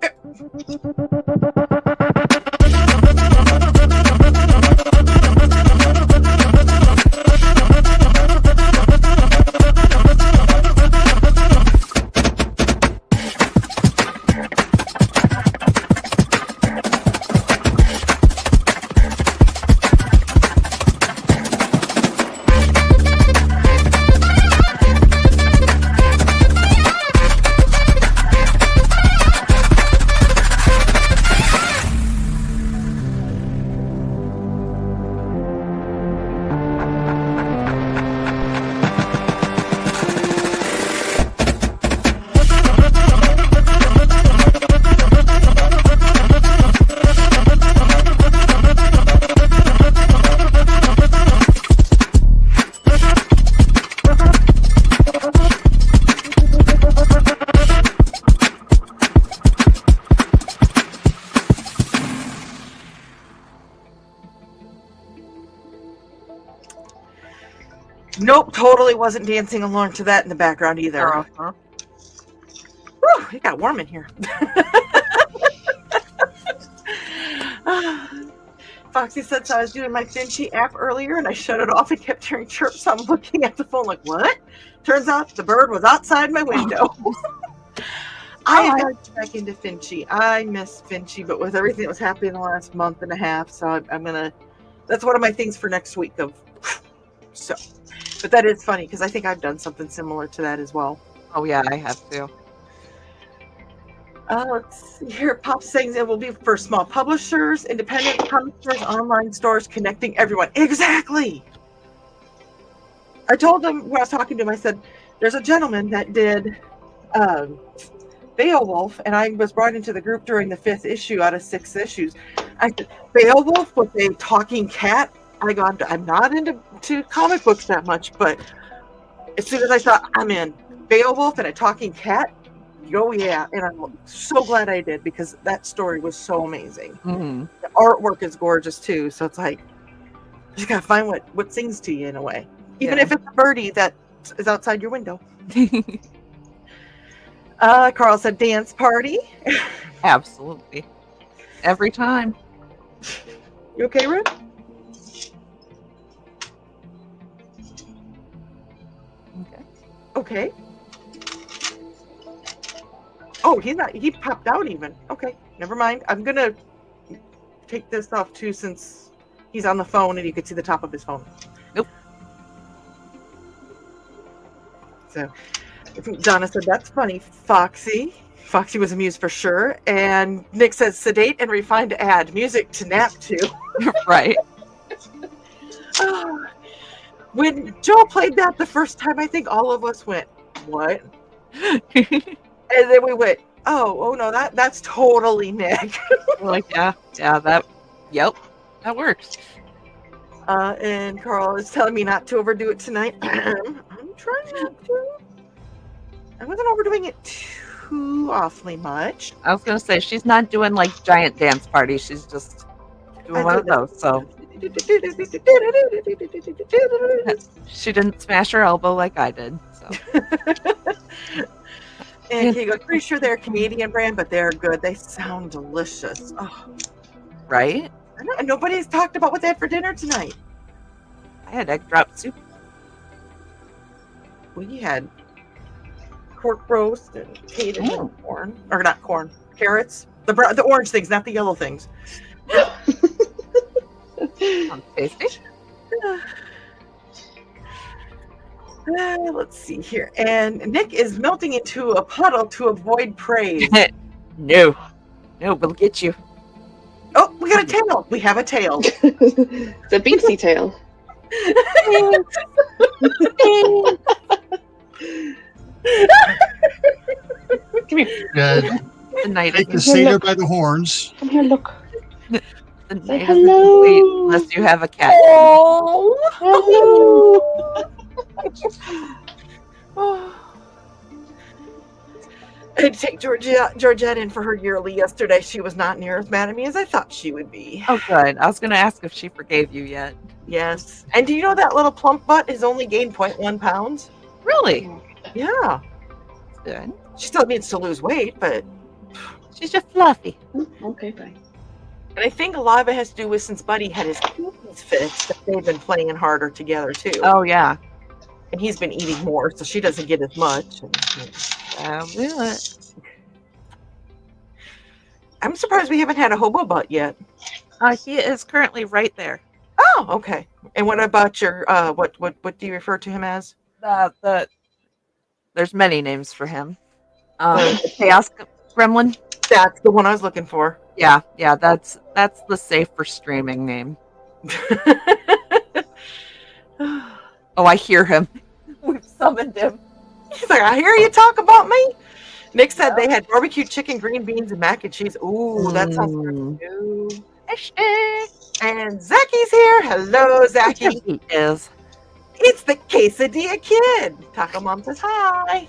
nope, totally wasn't dancing along to that in the background either. Uh-huh. Whew, it got warm in here. Foxy said, so I was doing my Finchy app earlier and I shut it off and kept hearing chirps. So I'm looking at the phone like, what? Turns out the bird was outside my window. I got back into Finchy. I miss Finchy, but with everything that was happening in the last month and a half, so I'm gonna. That's one of my things for next week. But that is funny because I think I've done something similar to that as well. Oh yeah, I have to. Let's see here. Pop saying it will be for small publishers, independent comic stores, online stores, connecting everyone. Exactly. I told him when I was talking to him, I said, there's a gentleman that did Beowulf, and I was brought into the group during the 5th issue out of 6 issues. I said, Beowulf with a talking cat? I go, I'm not into comic books that much, but as soon as I thought, I'm in. Beowulf and a talking cat? Oh, yeah. And I'm so glad I did, because that story was so amazing. Mm. The artwork is gorgeous, too. So it's like, you just got to find what sings to you in a way. Even Yeah. if it's a birdie that is outside your window. Carl said dance party. Absolutely. Every time. You okay, Ruth? Okay. Okay. Oh, he popped out even. Okay, never mind. I'm gonna take this off too, since he's on the phone and you can see the top of his phone. Nope. So Donna said, that's funny, Foxy. Foxy was amused for sure. And Nick says, sedate and refined to add music to nap to. Right. When Joe played that the first time, I think all of us went, what? And then we went, oh no, that's totally Nick. We're like, yeah, yep, that works. And Carl is telling me not to overdo it tonight. I'm trying not to. I wasn't overdoing it too awfully much. I was gonna say she's not doing like giant dance parties. She's just doing one of those. So she didn't smash her elbow like I did. So. And he goes, pretty sure they're a Canadian brand, but they're good. They sound delicious. Oh. Right? I know, and nobody's talked about what they had for dinner tonight. I had egg drop soup. We had pork roast and potatoes and corn. Or not corn, carrots. The orange things, not the yellow things. Sounds tasty. Let's see here. And Nick is melting into a puddle to avoid praise. No, we'll get you. Oh, we got a tail. We have a tail. It's a beatsy tail. Come here. Yeah, The night take the is satyr by the horns. Come here, look. the Say night is hello. complete unless you have a cat. Oh. Hello. I had to take Georgette in for her yearly yesterday. She was not near as mad at me as I thought she would be. Oh, good. I was gonna ask if she forgave you yet. Yes. And do you know that little plump butt has only gained 0.1 pounds? Really? Yeah. Good. She still needs to lose weight, but... She's just fluffy. Okay, fine. And I think a lot of it has to do with, since Buddy had his kidneys fixed, that they've been playing harder together, too. Oh yeah. And he's been eating more, so she doesn't get as much. I'll do it. I'm surprised we haven't had a hobo butt yet. He is currently right there. Oh, okay. And what about your, what do you refer to him as? There's many names for him. The Chaos Gremlin. That's the one I was looking for. Yeah, that's the safe for streaming name. Oh, I hear him. We've summoned him. He's like, I hear you talk about me. Nick said they had barbecue chicken, green beans, and mac and cheese. Ooh, that sounds good too. And Zacky's here. Hello, Zacky. He is. It's the Quesadilla Kid. Taco Mom says hi.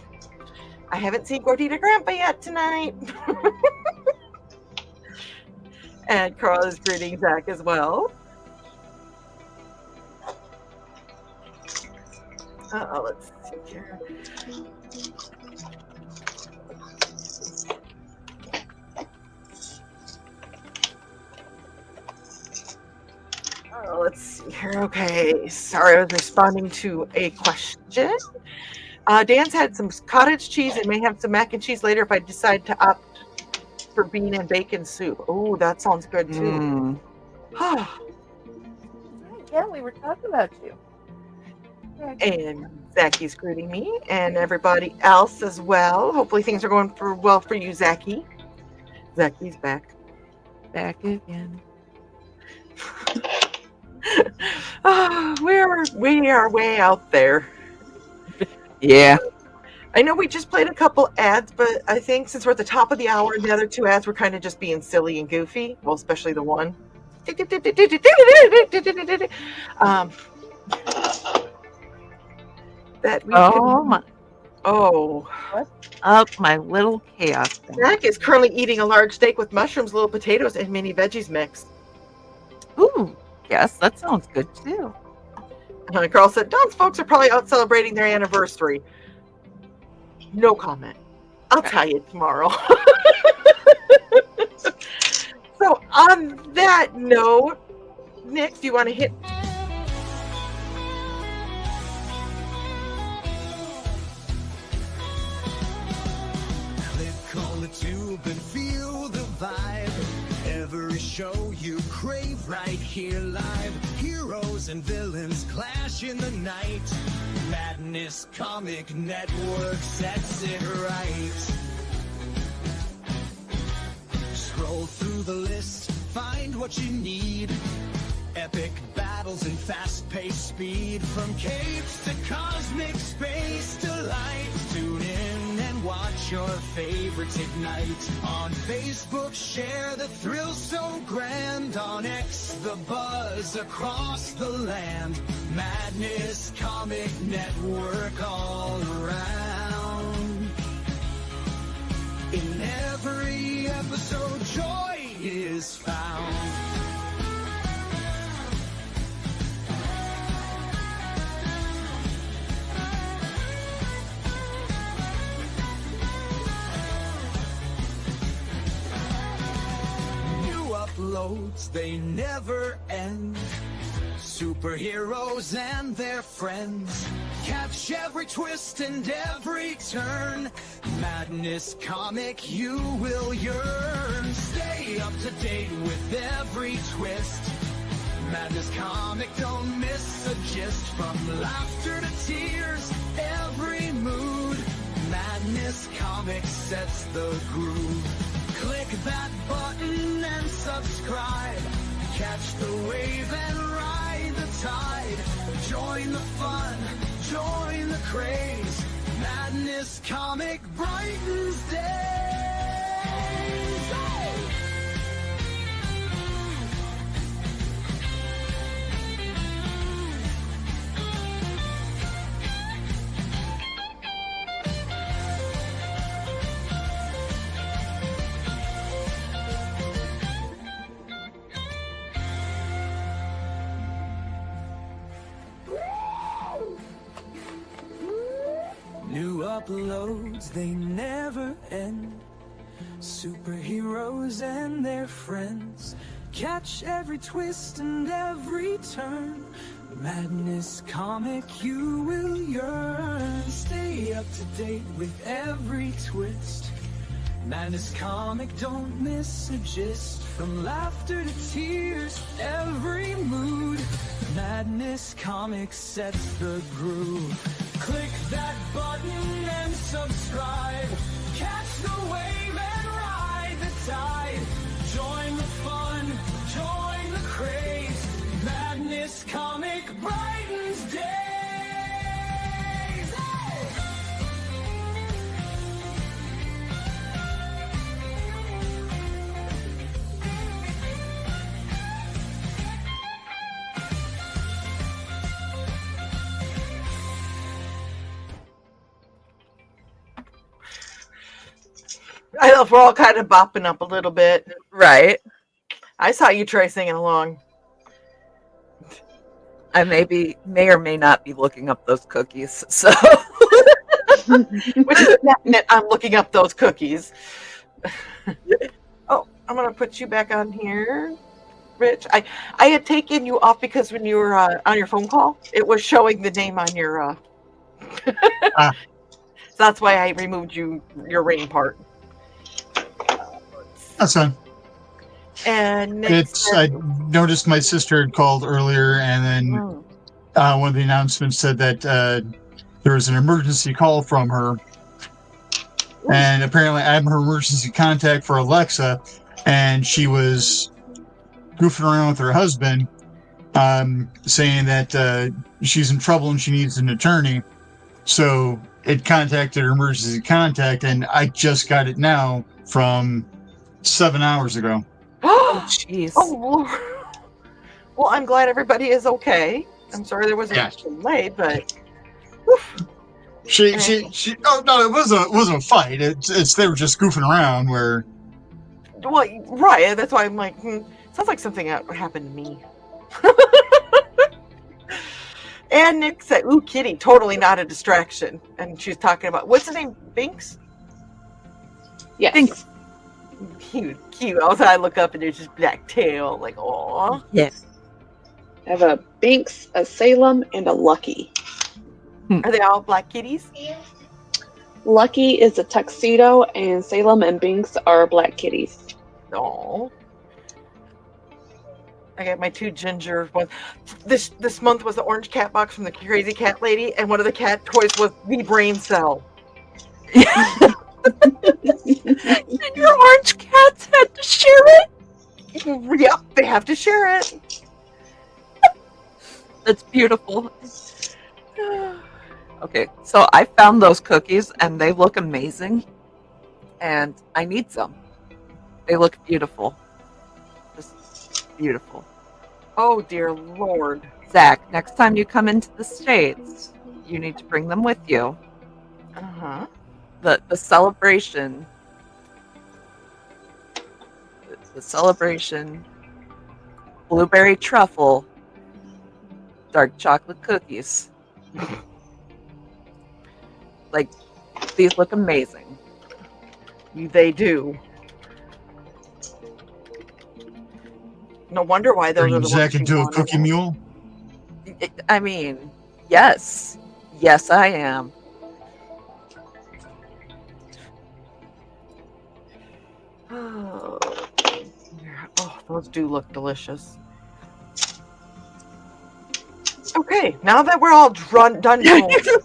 I haven't seen Gordita Grandpa yet tonight. And Carl is greeting Zach as well. Let's see here. Let's see here. Okay, sorry, I was responding to a question. Dan's had some cottage cheese and may have some mac and cheese later if I decide to opt for bean and bacon soup. Oh, that sounds good too. Yeah, we were talking about you. And Zacky's greeting me and everybody else as well. Hopefully things are going well for you, Zacky. Zacky's back. Back again. We are way out there. Yeah. I know we just played a couple ads, but I think since we're at the top of the hour, the other two ads were kind of just being silly and goofy. Well, especially the one. That we Oh can, my! oh. Up my little chaos. Zach is currently eating a large steak with mushrooms, little potatoes, and mini veggies mix. Ooh, yes, that sounds good too. Carl said, Don's folks are probably out celebrating their anniversary. No comment. I'll tell you tomorrow. So on that note, Nick, do you want to hit? Click on the tube and feel the vibe. Every show you crave right here live. Heroes and villains clash in the night. Madness Comic Network sets it right. Scroll through the list, find what you need. Epic battles and fast-paced speed. From capes to cosmic space delights. Tune in and watch your favorites ignite. On Facebook, share the thrill so grand. On X, the buzz across the land. Madness Comic Network all around. In every episode, joy is found. Uploads, they never end. Superheroes and their friends. Catch every twist and every turn. Madness Comic, you will yearn. Stay up to date with every twist. Madness Comic, don't miss a gist. From laughter to tears, every mood. Madness Comic sets the groove. Click that button and subscribe. Catch the wave and ride the tide. Join the fun, join the craze. Madness Comic brightens days. Hey! New uploads, they never end. Superheroes and their friends. Catch every twist and every turn. Madness Comic, you will yearn. Stay up to date with every twist. Madness Comic, don't miss a gist. From laughter to tears, every mood. Madness Comic sets the groove. Click that button and subscribe. Catch the wave and ride the tide. Join the fun, join the craze. Madness Comic brightens days. Hey! I know we're all kind of bopping up a little bit. Right. I saw you, Troy, singing along. I may or may not be looking up those cookies. So Which is net, I'm looking up those cookies. Oh, I'm going to put you back on here, Rich. I had taken you off because when you were on your phone call, it was showing the name on your... So that's why I removed your ring part. That's fine. And I noticed my sister had called earlier, and then one of the announcements said that there was an emergency call from her, and apparently I'm her emergency contact for Alexa, and she was goofing around with her husband, saying that she's in trouble and she needs an attorney. So it contacted her emergency contact, and I just got it now from 7 hours ago. Oh, jeez. Oh, Lord. Well, I'm glad everybody is okay. I'm sorry there was a Yeah. delay, but woof. She oh no, it wasn't a fight. It's they were just goofing around where Well, right. That's why I'm like, sounds like something that happened to me. And Nick said, "Ooh, Kitty, totally not a distraction." And she was talking about what's his name, Binks. Yes. Binks. Cute. Also, I look up and there's just black tail. Like, aw. Yes. I have a Binks, a Salem, and a Lucky. Are they all black kitties? Lucky is a tuxedo, and Salem and Binks are black kitties. No. I got my 2 ginger ones. This month was the orange cat box from the crazy cat lady, and one of the cat toys was the brain cell. And your orange cats had to share it? Yep, they have to share it. That's beautiful. Okay, so I found those cookies and they look amazing. And I need some. They look beautiful. Just beautiful. Oh dear Lord. Zach, next time you come into the States, you need to bring them with you. Uh-huh. The celebration. The celebration. Blueberry truffle. Dark chocolate cookies. Like, these look amazing. They do. No wonder why those are turning the Zach ones you into a wanted. cookie mule. I mean, yes. Yes, I am. Oh, those do look delicious. Okay, now that we're all done,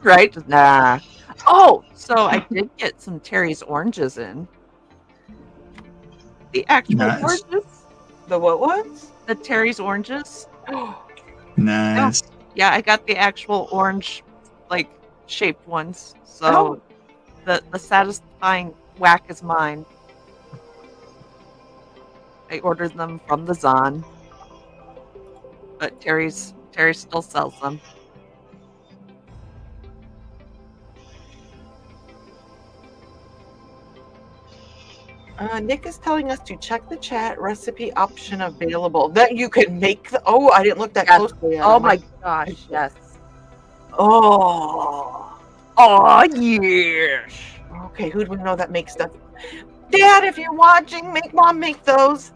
Right? Nah. Oh, so I did get some Terry's oranges in. The actual Nice. oranges? the what ones? The Terry's oranges? Nice. Yeah, I got the actual orange, like, shaped ones. So the satisfying whack is mine. I ordered them from the Zon. But Terry still sells them. Nick is telling us to check the chat. Recipe option available. That you can make the. Oh, I didn't look that Yes. closely at Oh it. my gosh, yes. Oh. Oh, yes. Okay, who do we know that makes stuff? Dad, if you're watching, make Mom make those.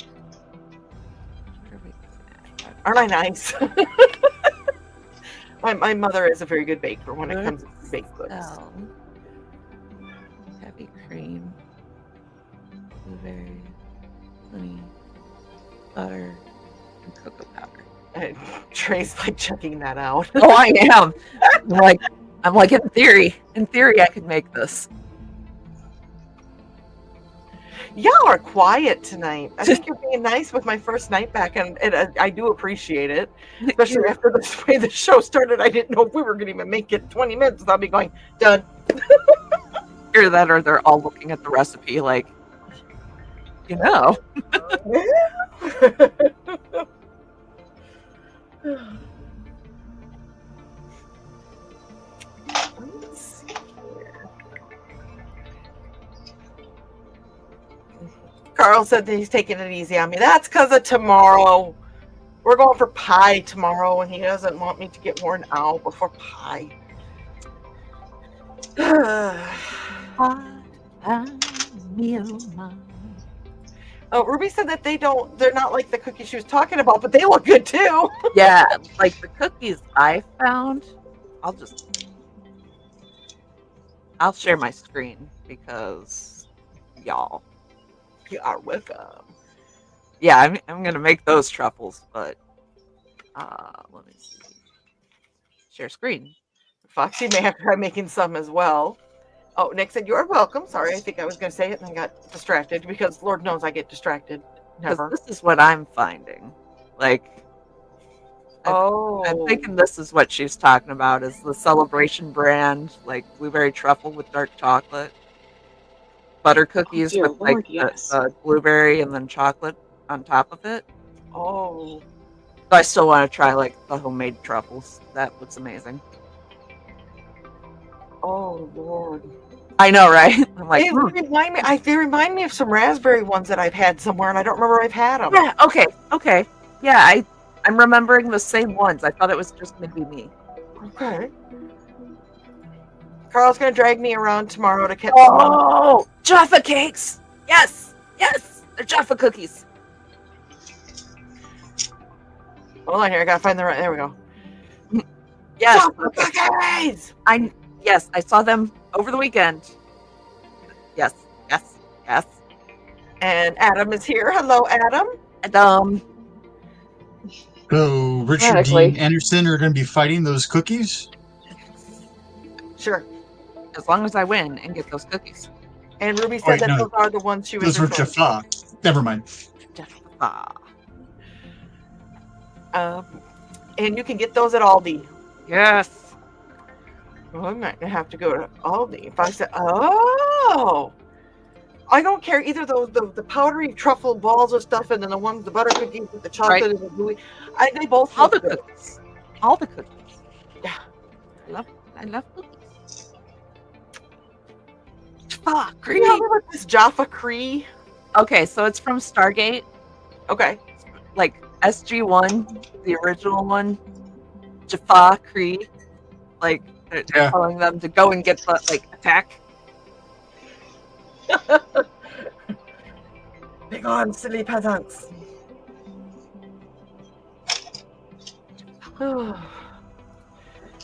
Aren't I nice? my mother is a very good baker when it comes to baked goods. Oh. Heavy cream. Blueberry, honey, butter, and cocoa powder. Trey's like checking that out. Oh, I am. I'm like in theory I could make this. Y'all are quiet tonight. I think you're being nice with my first night back, and I do appreciate it. Especially after the way the show started, I didn't know if we were going to even make it 20 minutes without me going, done. Either that or they're all looking at the recipe like, you know. Let's see here. Carl said that he's taking it easy on me. That's because of tomorrow. We're going for pie tomorrow, and he doesn't want me to get worn out before pie. Oh, Ruby said that they're not like the cookies she was talking about, but they look good too. Yeah, like the cookies I found, I'll share my screen because y'all. You are welcome. Yeah, I'm gonna make those truffles, but let me see. Share screen. Foxy may have to try making some as well. Oh, Nick said, "You're welcome." Sorry, I think I was going to say it and I got distracted because Lord knows I get distracted. 'Cause Never. this is what I'm finding. Like, I'm Oh. thinking this is what she's talking about, is the Celebration brand, like blueberry truffle with dark chocolate, butter cookies dear with like Lord, yes. the blueberry and then chocolate on top of it. Oh. But I still want to try like the homemade truffles. That looks amazing. Oh, Lord. I know, right? I'm like, They remind me of some raspberry ones that I've had somewhere, and I don't remember I've had them. yeah, okay. Yeah, I'm remembering the same ones. I thought it was just maybe me. Okay. Carl's gonna drag me around tomorrow to catch some. Oh, Jaffa cakes! Yes! They're Jaffa cookies. Hold on here, I gotta find the right. There we go. Yes, Jaffa cookies! yes, I saw them over the weekend. Yes. And Adam is here. Hello, Adam. And So Richard Radically. Dean Anderson are going to be fighting those cookies. Sure. as long as I win and get those cookies. And Ruby said Wait, that no. those are the ones she was Those were referring Jaffa. Never mind. Jaffa. to. And you can get those at Aldi. Yes. Well, I might have to go to Aldi. If I said, oh, I don't care either. Those the powdery truffle balls or stuff, and then the ones the butter cookies with the chocolate Right. and the gooey. They both All the look good. cookies. All the cookies. Yeah. I love cookies. Jaffa You Cree. know about this Jaffa Cree? Okay, so it's from Stargate, Okay. like SG-1, the original one. Jaffa Cree. Like they're Yeah. telling them to go and get the attack. Big on silly peasants.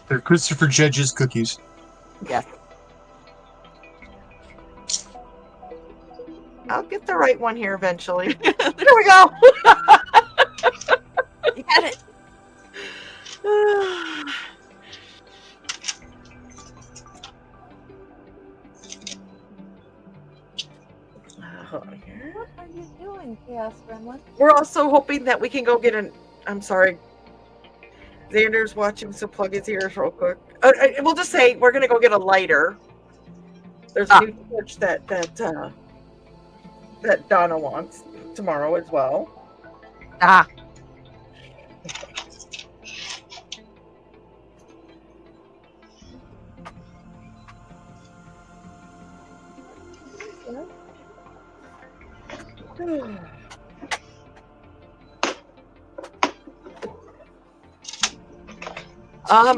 They're Christopher Judge's cookies. Yes. I'll get the right one here eventually. There we go. You got it. Hold on here. What are you doing, Chaos Gremlin? We're also hoping that we can go get an. I'm sorry. Xander's watching, so plug his ears real quick. We'll just say we're gonna go get a lighter. There's a new torch that Donna wants tomorrow as well. Ah.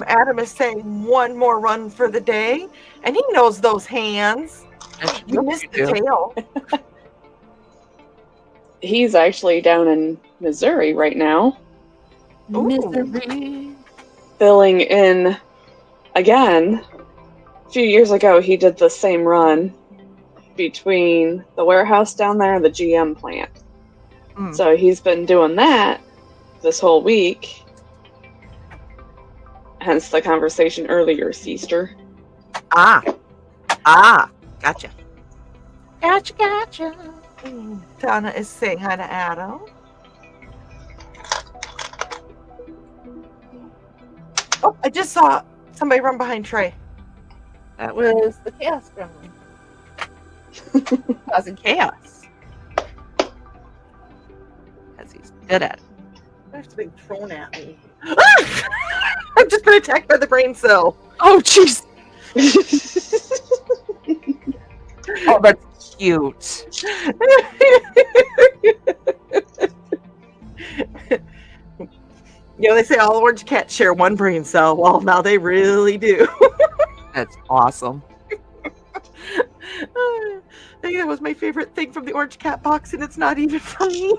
Adam is saying one more run for the day, and he knows those hands. You missed the tail. He's actually down in Missouri right now, Misery. filling in again. A few years ago, he did the same run between the warehouse down there and the GM plant. Mm. So he's been doing that this whole week. Hence the conversation earlier, Seaster. Ah. Gotcha. Donna is saying hi to Adam. Oh, I just saw somebody run behind Trey. That was the Chaos Gremlin. Causing chaos. Because he's good at it. That's being thrown at me. I've just been attacked by the brain cell. Oh, jeez. Oh, that's cute. You know, they say all orange cats share one brain cell. Well, now they really do. That's awesome. I think that was my favorite thing from the orange cat box, and it's not even for me.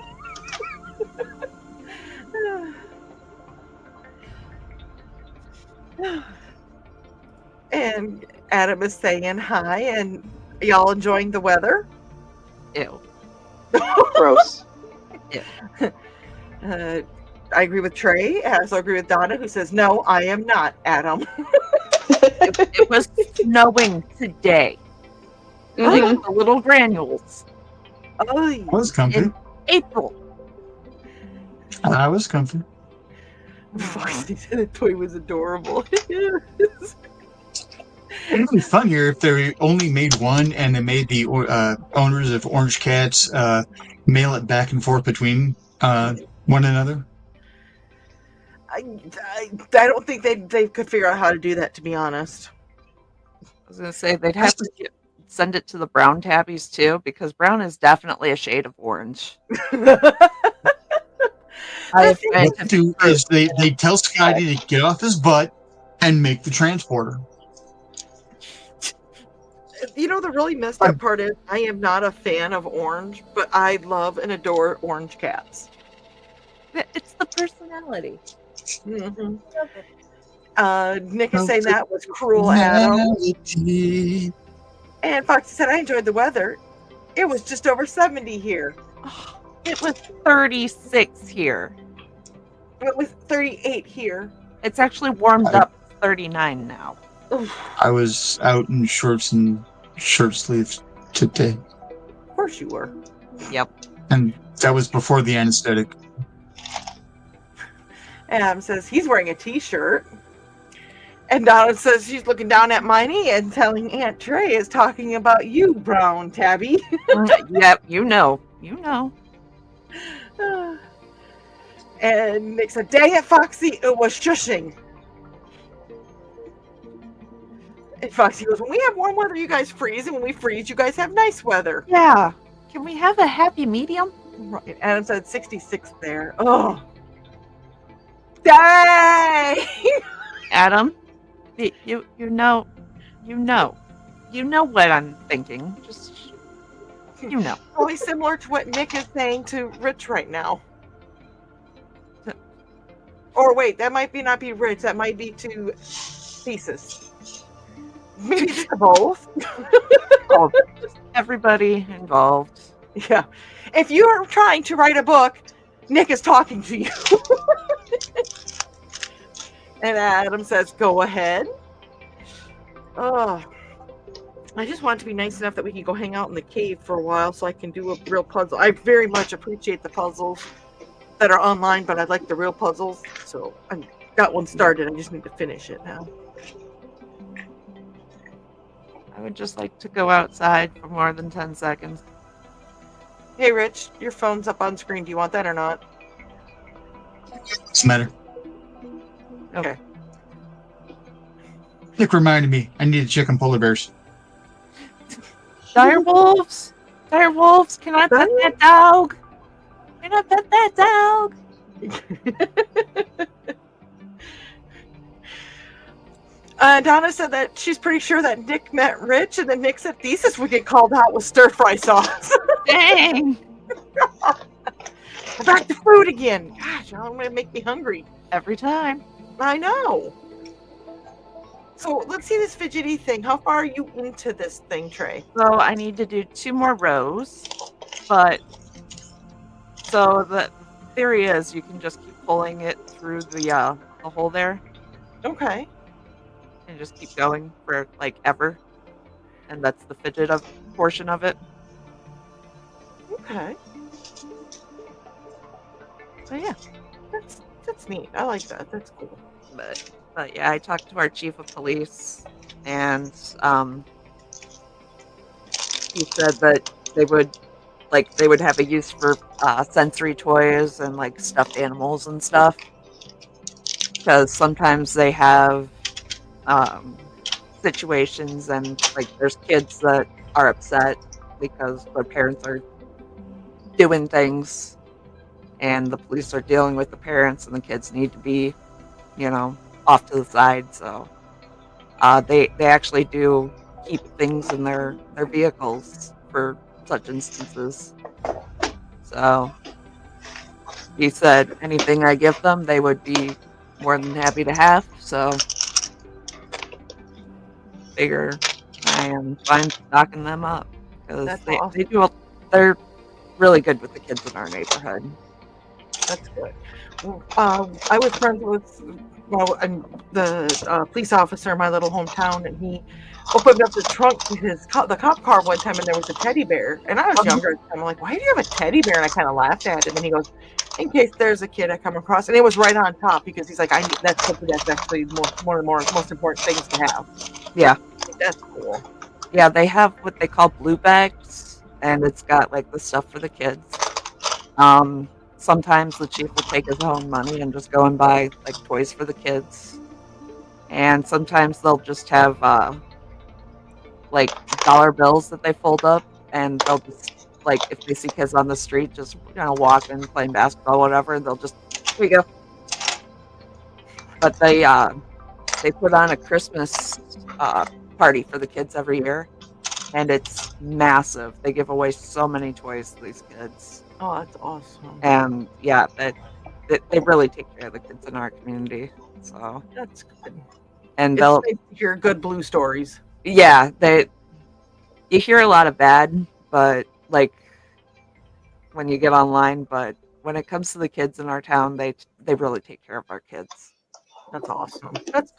And Adam is saying hi, and y'all enjoying the weather? Ew. Gross. I agree with Trey. I also agree with Donna, who says, no, I am not, Adam. It was snowing today. Mhm. The little granules. Oh, I was comfy. In April. I was comfy. Foxy said the toy was adorable. It'd be funnier if they only made one and they made the owners of Orange Cats mail it back and forth between one another. I don't think they could figure out how to do that, to be honest. I was going to say they'd have to send it to the brown tabbies too, because brown is definitely a shade of orange. What they do is they tell Scotty to get off his butt and make the transporter. You know, the really messed up part is I am not a fan of orange, but I love and adore orange cats. It's the personality. Mm-hmm. Nick is saying that was cruel, Adam. And Foxy said, I enjoyed the weather. It was just over 70 here. Oh, it was 36 here. It was 38 here. It's actually warmed up 39 now. I was out in shorts and shirt sleeves today. Of course you were. Yep. And that was before the anesthetic. Adam says he's wearing a t-shirt. And Donna says she's looking down at Miney and telling Aunt Trey is talking about you, brown tabby. Yep, you know. You know. And Nick said, dang it, Foxy, it was shushing. And Foxy goes, when we have warm weather, you guys freeze. And when we freeze, you guys have nice weather. Yeah. Can we have a happy medium? Right. Adam said 66 there. Oh. Dang! Adam, you know what I'm thinking. Just, you know. Probably similar to what Nick is saying to Rich right now. Or wait, that might not be Rich. That might be to Thesis. Maybe just both. Oh, just everybody involved. Yeah. If you are trying to write a book, Nick is talking to you. And Adam says, go ahead. Oh, I just want it to be nice enough that we can go hang out in the cave for a while so I can do a real puzzle. I very much appreciate the puzzles that are online, but I like the real puzzles. So I got one started. I just need to finish it now. I would just like to go outside for more than 10 seconds. Hey, Rich, your phone's up on screen. Do you want that or not? What's the matter? Okay. Nick reminded me I need to check on polar bears. Dire wolves? Dire wolves, can I pet that dog? Can I pet that dog? Donna said that she's pretty sure that Nick met Rich, and then Nick said Thesis would get called out with stir fry sauce. Dang! We're back to food again. Gosh, I'm gonna make me hungry. Every time. I know. So let's see this fidgety thing. How far are you into this thing, Trey? So I need to do 2 more rows, but so the theory is you can just keep pulling it through the hole there Okay. and just keep going for like ever, and that's the fidget portion of it. Okay. So yeah, That's neat. I like that. That's cool. but yeah, I talked to our chief of police, and he said that they would have a use for sensory toys and like stuffed animals and stuff, because sometimes they have situations and like there's kids that are upset because their parents are doing things and the police are dealing with the parents and the kids need to be, off to the side. So they actually do keep things in their vehicles for such instances. So he said anything I give them, they would be more than happy to have. So figure I am fine stocking them up because That's they awesome. they're really good with the kids in our neighborhood. That's good. I was friends with the police officer in my little hometown, and he opened up the trunk to the cop car one time, and there was a teddy bear. And I was younger at the time. I'm like, why do you have a teddy bear? And I kind of laughed at him, and he goes, in case there's a kid I come across. And it was right on top because he's like, that's something that's actually one of the most important things to have. Yeah. That's cool. Yeah, they have what they call blue bags, and it's got like the stuff for the kids. Sometimes the chief will take his own money and just go and buy like toys for the kids. And sometimes they'll just have like dollar bills that they fold up, and they'll just like if they see kids on the street just walking, playing basketball, whatever, they'll just here you go. But they put on a Christmas party for the kids every year, and it's massive. They give away so many toys to these kids. Oh, that's awesome. And yeah, they really take care of the kids in our community. So that's good. And it's they'll nice to hear good blue stories. Yeah, you hear a lot of bad, but like when you get online, but when it comes to the kids in our town, they really take care of our kids. That's awesome. That's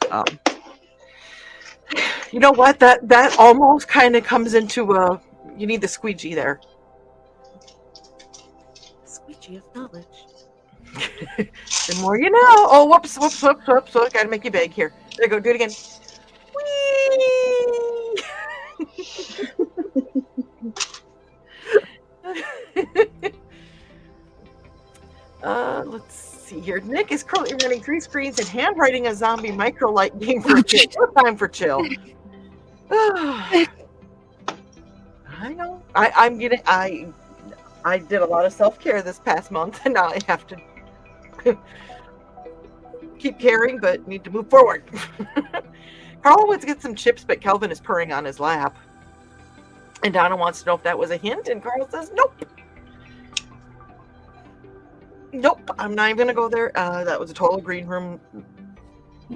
you know what? That almost kind of comes into you need the squeegee there. Squeegee of knowledge. The more you know. Oh, whoops. So I gotta make you big here. There you go. Do it again. Let's see here. Nick is currently running 3 screens and handwriting a zombie micro-light game for kids. No time for chill. I know. I did a lot of self-care this past month, and now I have to keep caring, but need to move forward. Carl wants to get some chips, but Kelvin is purring on his lap. And Donna wants to know if that was a hint, and Carl says, nope. Nope, I'm not even going to go there. That was a total green room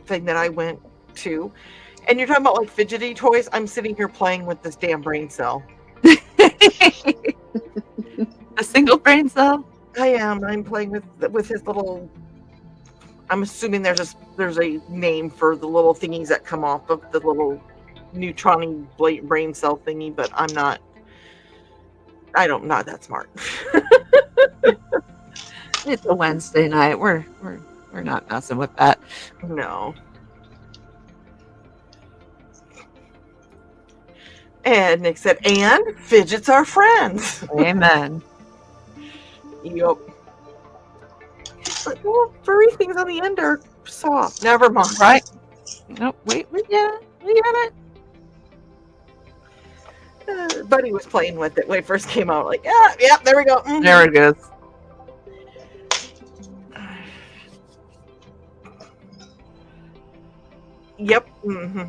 thing that I went to. And you're talking about like fidgety toys? I'm sitting here playing with this damn brain cell. A single brain cell? I am. I'm playing with his little... I'm assuming there's a name for the little thingies that come off of the little neutron brain cell thingy, but I'm not that smart. It's a Wednesday night. We're not messing with that. No. And Nick said, and fidgets are friends. Amen. Yup. But furry things on the end are soft. Never mind. Right? Nope. Wait. We get it. Buddy was playing with it when it first came out. Like, yeah, there we go. Mm-hmm. There it is. Yep. Mm-hmm.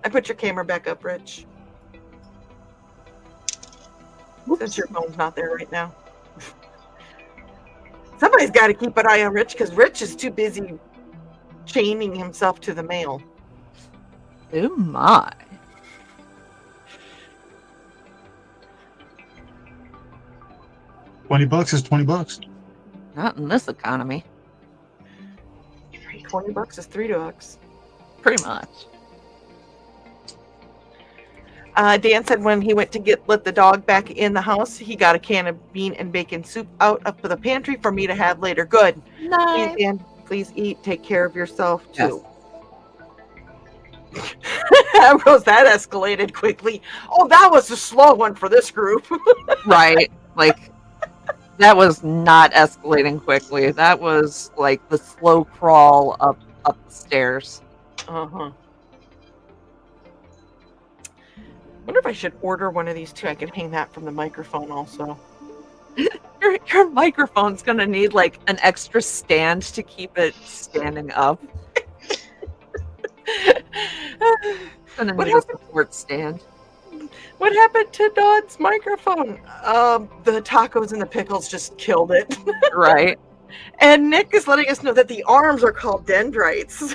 I put your camera back up, Rich. Since your phone's not there right now. Somebody's got to keep an eye on Rich because Rich is too busy chaining himself to the mail. Oh my. $20 is $20. Not in this economy. $20 is $3. Pretty much. Dan said when he went to let the dog back in the house, he got a can of bean and bacon soup out of the pantry for me to have later. Good. Nice. Please, Dan, please eat. Take care of yourself, too. Yes. Rose, that escalated quickly. Oh, that was a slow one for this group. Right. Like, that was not escalating quickly. That was like the slow crawl up the stairs. Uh-huh. Wonder if I should order one of these too. I can hang that from the microphone also. Your microphone's gonna need like an extra stand to keep it standing up. Gonna need a support stand. What happened to Don's microphone? The tacos and the pickles just killed it. Right. And Nick is letting us know that the arms are called dendrites.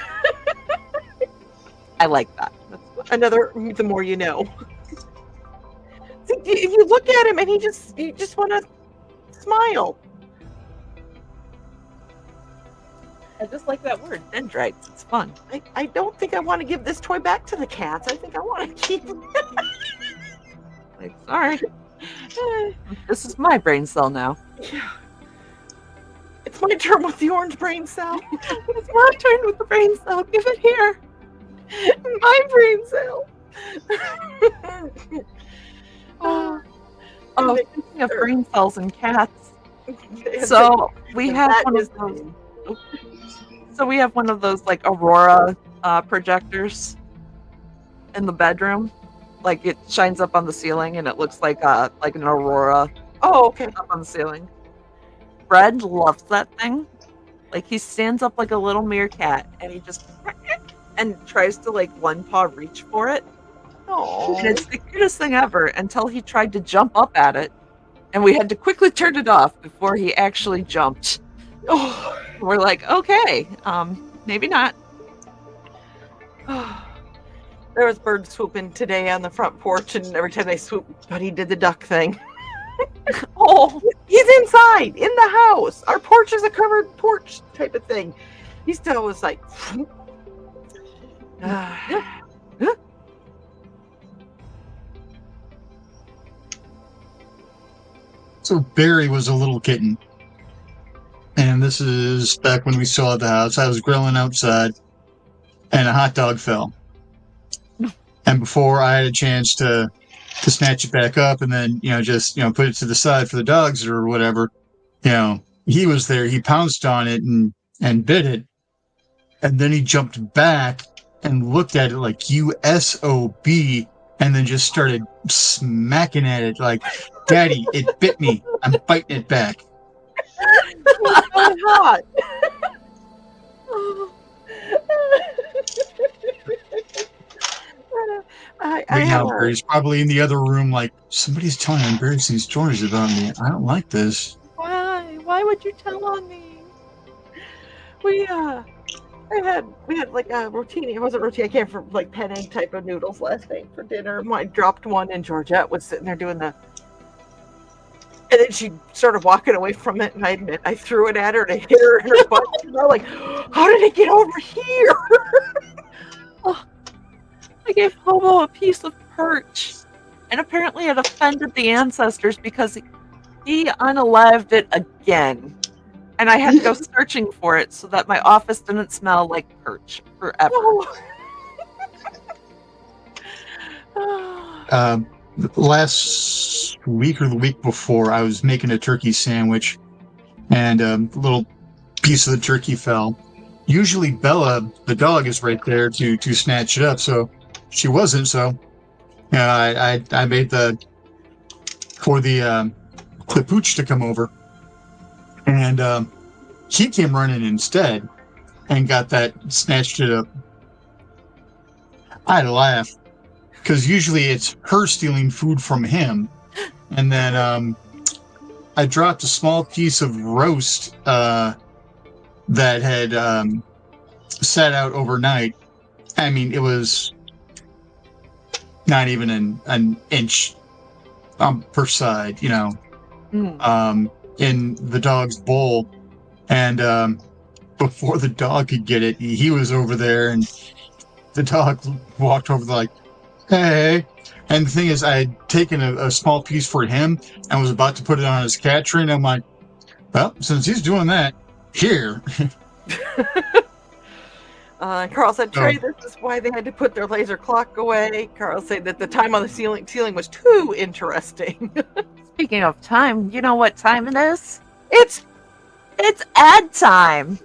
I like that. That's fun. Another, the more you know. See, if you look at him and you just want to smile. I just like that word, dendrites. It's fun. I don't think I want to give this toy back to the cats. I think I want to keep it. Like, sorry. This is my brain cell now. Yeah. It's my turn with the orange brain cell. It's my turn with the brain cell. Give it here. My brain cell. Oh, speaking of brain cells and cats. So we have one of those. So we have one of those like Aurora projectors in the bedroom. Like it shines up on the ceiling and it looks like an aurora. Oh, okay. Up on the ceiling. Fred loves that thing. Like he stands up like a little meerkat and he just and tries to like one paw reach for it. Oh. And it's the cutest thing ever until he tried to jump up at it and we had to quickly turn it off before he actually jumped. Oh. We're like, okay, maybe not. There was birds swooping today on the front porch, and every time they swoop, Buddy did the duck thing. Oh, he's inside in the house. Our porch is a covered porch type of thing. He still was like. So Barry was a little kitten. And this is back when we still had the house. I was grilling outside, and a hot dog fell. And before I had a chance to snatch it back up and then, just, put it to the side for the dogs or whatever, he was there. He pounced on it and bit it. And then he jumped back and looked at it like USOB and then just started smacking at it like, Daddy, it bit me. I'm biting it back. It's so hot. Barry's probably in the other room like, somebody's telling embarrassing stories about me. I don't like this. why? Why would you tell on me? We had like a rotini. It wasn't rotini. I came from like penne type of noodles last night for dinner. I dropped one and Georgette was sitting there doing the. And then she started walking away from it, and I admit I threw it at her and I hit her in her butt. And I'm like, how did it get over here? I gave Hobo a piece of perch, and apparently it offended the ancestors because he unalived it again. And I had to go searching for it so that my office didn't smell like perch forever. Last week or the week before, I was making a turkey sandwich, and a little piece of the turkey fell. Usually Bella, the dog, is right there to snatch it up, so she wasn't. So, I made for the pooch to come over, and he came running instead and got that, snatched it up. I laugh. Because usually it's her stealing food from him. And then I dropped a small piece of roast that had sat out overnight. I mean, it was not even an inch per side, in the dog's bowl. And before the dog could get it, he was over there, and the dog walked over like, hey. And the thing is, I had taken a small piece for him and was about to put it on his cat tree, and I'm like, well, since he's doing that, here. Carl said, Trey, this is why they had to put their laser clock away. Carl said that the time on the ceiling was too interesting. Speaking of time, you know what time it is? It's ad time.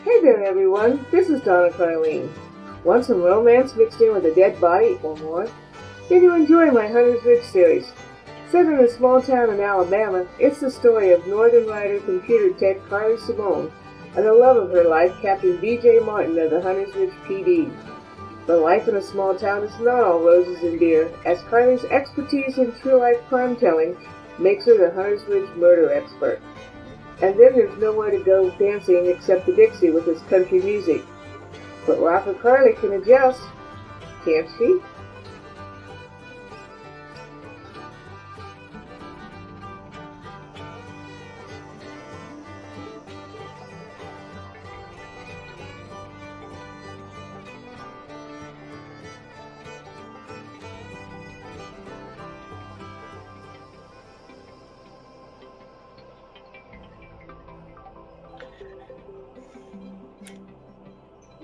Hey there, everyone. This is Donna Carlene. Want some romance mixed in with a dead body or more? Then you enjoy my Hunter's Ridge series. Set in a small town in Alabama, it's the story of Northern Rider computer tech Carly Simone and the love of her life, Captain B.J. Martin of the Hunter's Ridge PD. But life in a small town is not all roses and beer, as Carly's expertise in true-life crime-telling makes her the Hunter's Ridge murder expert. And then there's nowhere to go dancing except the Dixie with its country music. But Rock or Carly can adjust, can't she?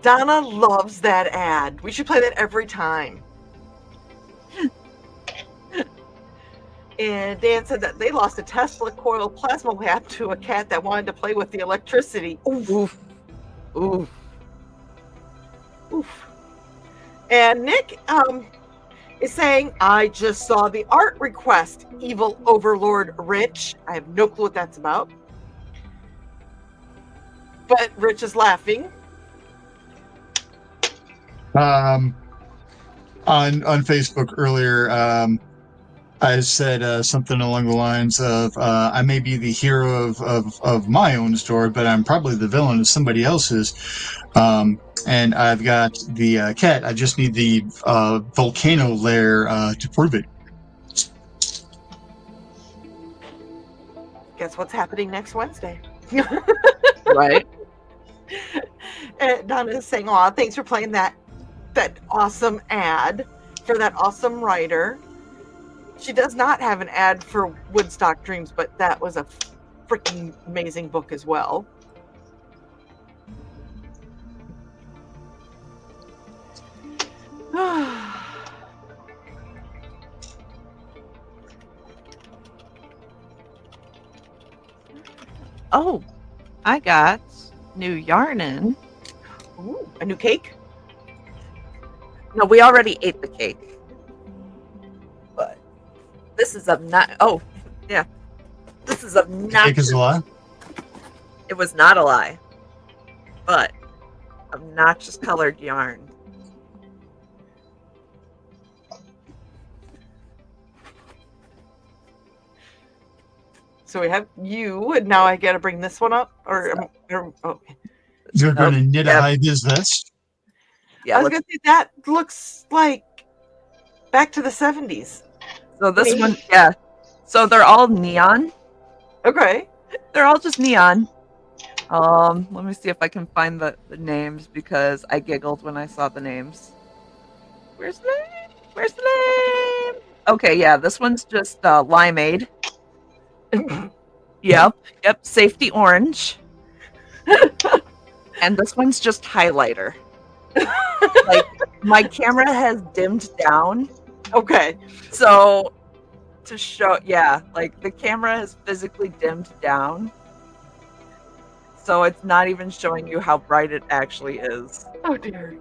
Donna loves that ad. We should play that every time. And Dan said that they lost a Tesla coil plasma lamp to a cat that wanted to play with the electricity. Oof. Oof. Oof. And Nick is saying, I just saw the art request, Evil Overlord Rich. I have no clue what that's about. But Rich is laughing. On Facebook earlier, I said something along the lines of, I may be the hero of my own story, but I'm probably the villain of somebody else's. And I've got the cat. I just need the volcano lair to prove it. Guess what's happening next Wednesday? Right? And Donna is saying, aw, thanks for playing that awesome ad for that awesome writer. She does not have an ad for Woodstock Dreams, but that was a freaking amazing book as well. Oh, I got new yarn in. Ooh, a new cake? No, we already ate the cake. But this is obnoxious. Oh, yeah. This is obnoxious. Cake is a lie? It was not a lie. But obnoxious colored yarn. So we have you, and now I got to bring this one up? Okay. You're going to knit Yep. a high-vis vest? Yeah, I was going to say, that looks like back to the 70s. so this one, yeah. So they're all neon. Okay. They're all just neon. Let me see if I can find the names because I giggled when I saw the names. Where's the name? Where's the name? Okay, yeah, this one's just limeade. Yep, safety orange. And this one's just highlighter. Like, my camera has dimmed down. Okay. So, to show, yeah, like the camera has physically dimmed down. So it's not even showing you how bright it actually is. Oh, dear.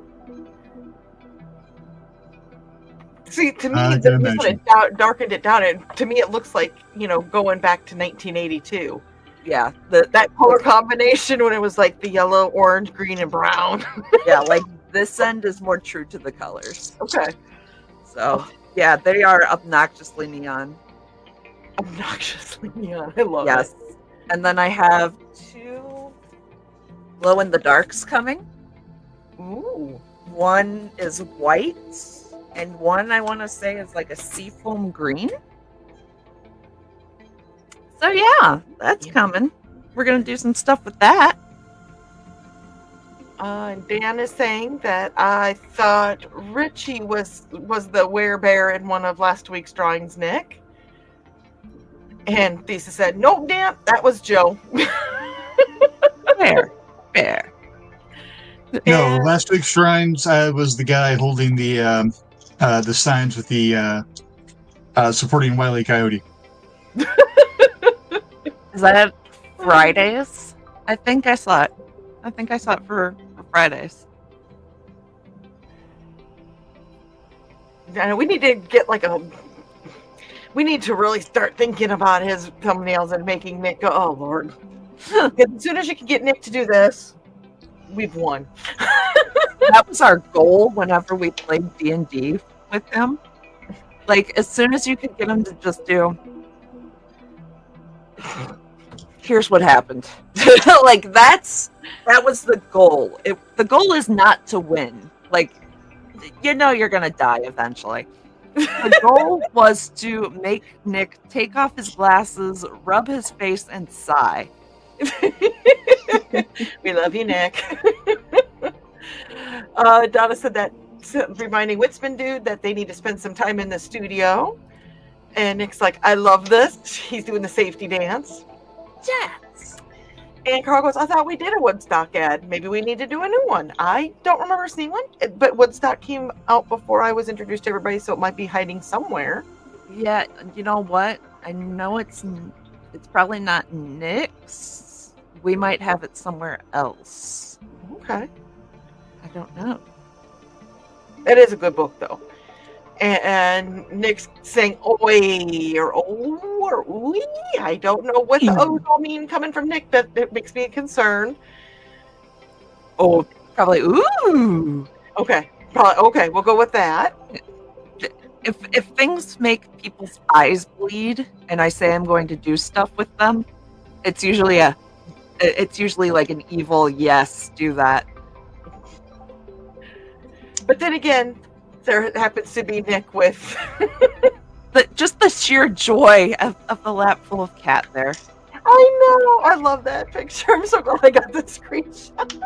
See, to me, I this can one imagine. it darkened it down, and to me, it looks like, going back to 1982. Yeah, That color combination when it was like the yellow, orange, green, and brown. yeah, like this end is more true to the colors. Okay. So, yeah, they are obnoxiously neon. Obnoxiously neon. I love Yes. And then I have 2 glow in the darks coming. it. Ooh. One is white, and one I want to say is like a seafoam green. So yeah, that's coming. We're gonna do some stuff with that. Dan is saying that I thought Richie was the werebear in one of last week's drawings, Nick. And Lisa said, "Nope, Dan, that was Joe." Fair. No, And- last week's shrines was the guy holding the signs with the supporting Wile E. Coyote. Is that Fridays? I think I saw it. For Fridays. I know we need to get we need to really start thinking about his thumbnails and making Nick go, oh Lord. 'Cause as soon as you can get Nick to do this, we've won. That was our goal whenever we played D&D with him. Like, as soon as you could get him to just do here's what happened. Like that was the goal. The goal is not to win. Like, you're gonna die eventually. The goal was to make Nick take off his glasses, rub his face, and sigh. We love you, Nick. Donna said that, reminding Witzman dude that they need to spend some time in the studio. And Nick's like, I love this. He's doing the safety dance. Yes. And Carl goes, I thought we did a Woodstock ad. Maybe we need to do a new one. I don't remember seeing one, but Woodstock came out before I was introduced to everybody, so it might be hiding somewhere. Yeah, you know what? I know it's probably not Nick's. We might have it somewhere else. Okay. I don't know. It is a good book, though. And Nick's saying oi or oh or ooey. I don't know what the O's all mean coming from Nick, but it makes me a concern. Oh, probably ooh. Okay. Okay, we'll go with that. If things make people's eyes bleed and I say I'm going to do stuff with them, it's usually like an evil yes, do that. But then again, there happens to be Nick with Just the sheer joy of the lap full of cat there. I know. I love that picture. I'm so glad I got the screenshot.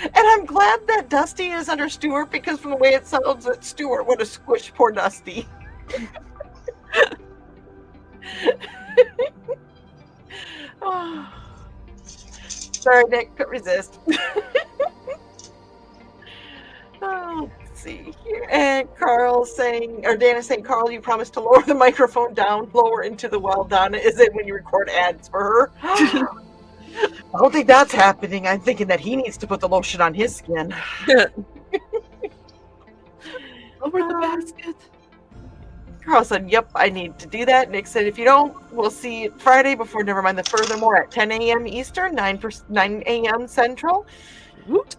And I'm glad that Dusty is under Stuart, because from the way it sounds, that Stuart would have squished poor Dusty. Oh. Sorry, Nick, couldn't resist. Oh, let's see here. And Carl's saying, or Dana's saying, Carl, you promised to lower the microphone down lower into the well. Donna, is it when you record ads for her? I don't think that's happening. I'm thinking that he needs to put the lotion on his skin. Over the basket. Carl said, yep, I need to do that. Nick said, if you don't, we'll see you Friday before Never Mind the Furthermore at 10 a.m. Eastern, 9 a.m. Central. Woot.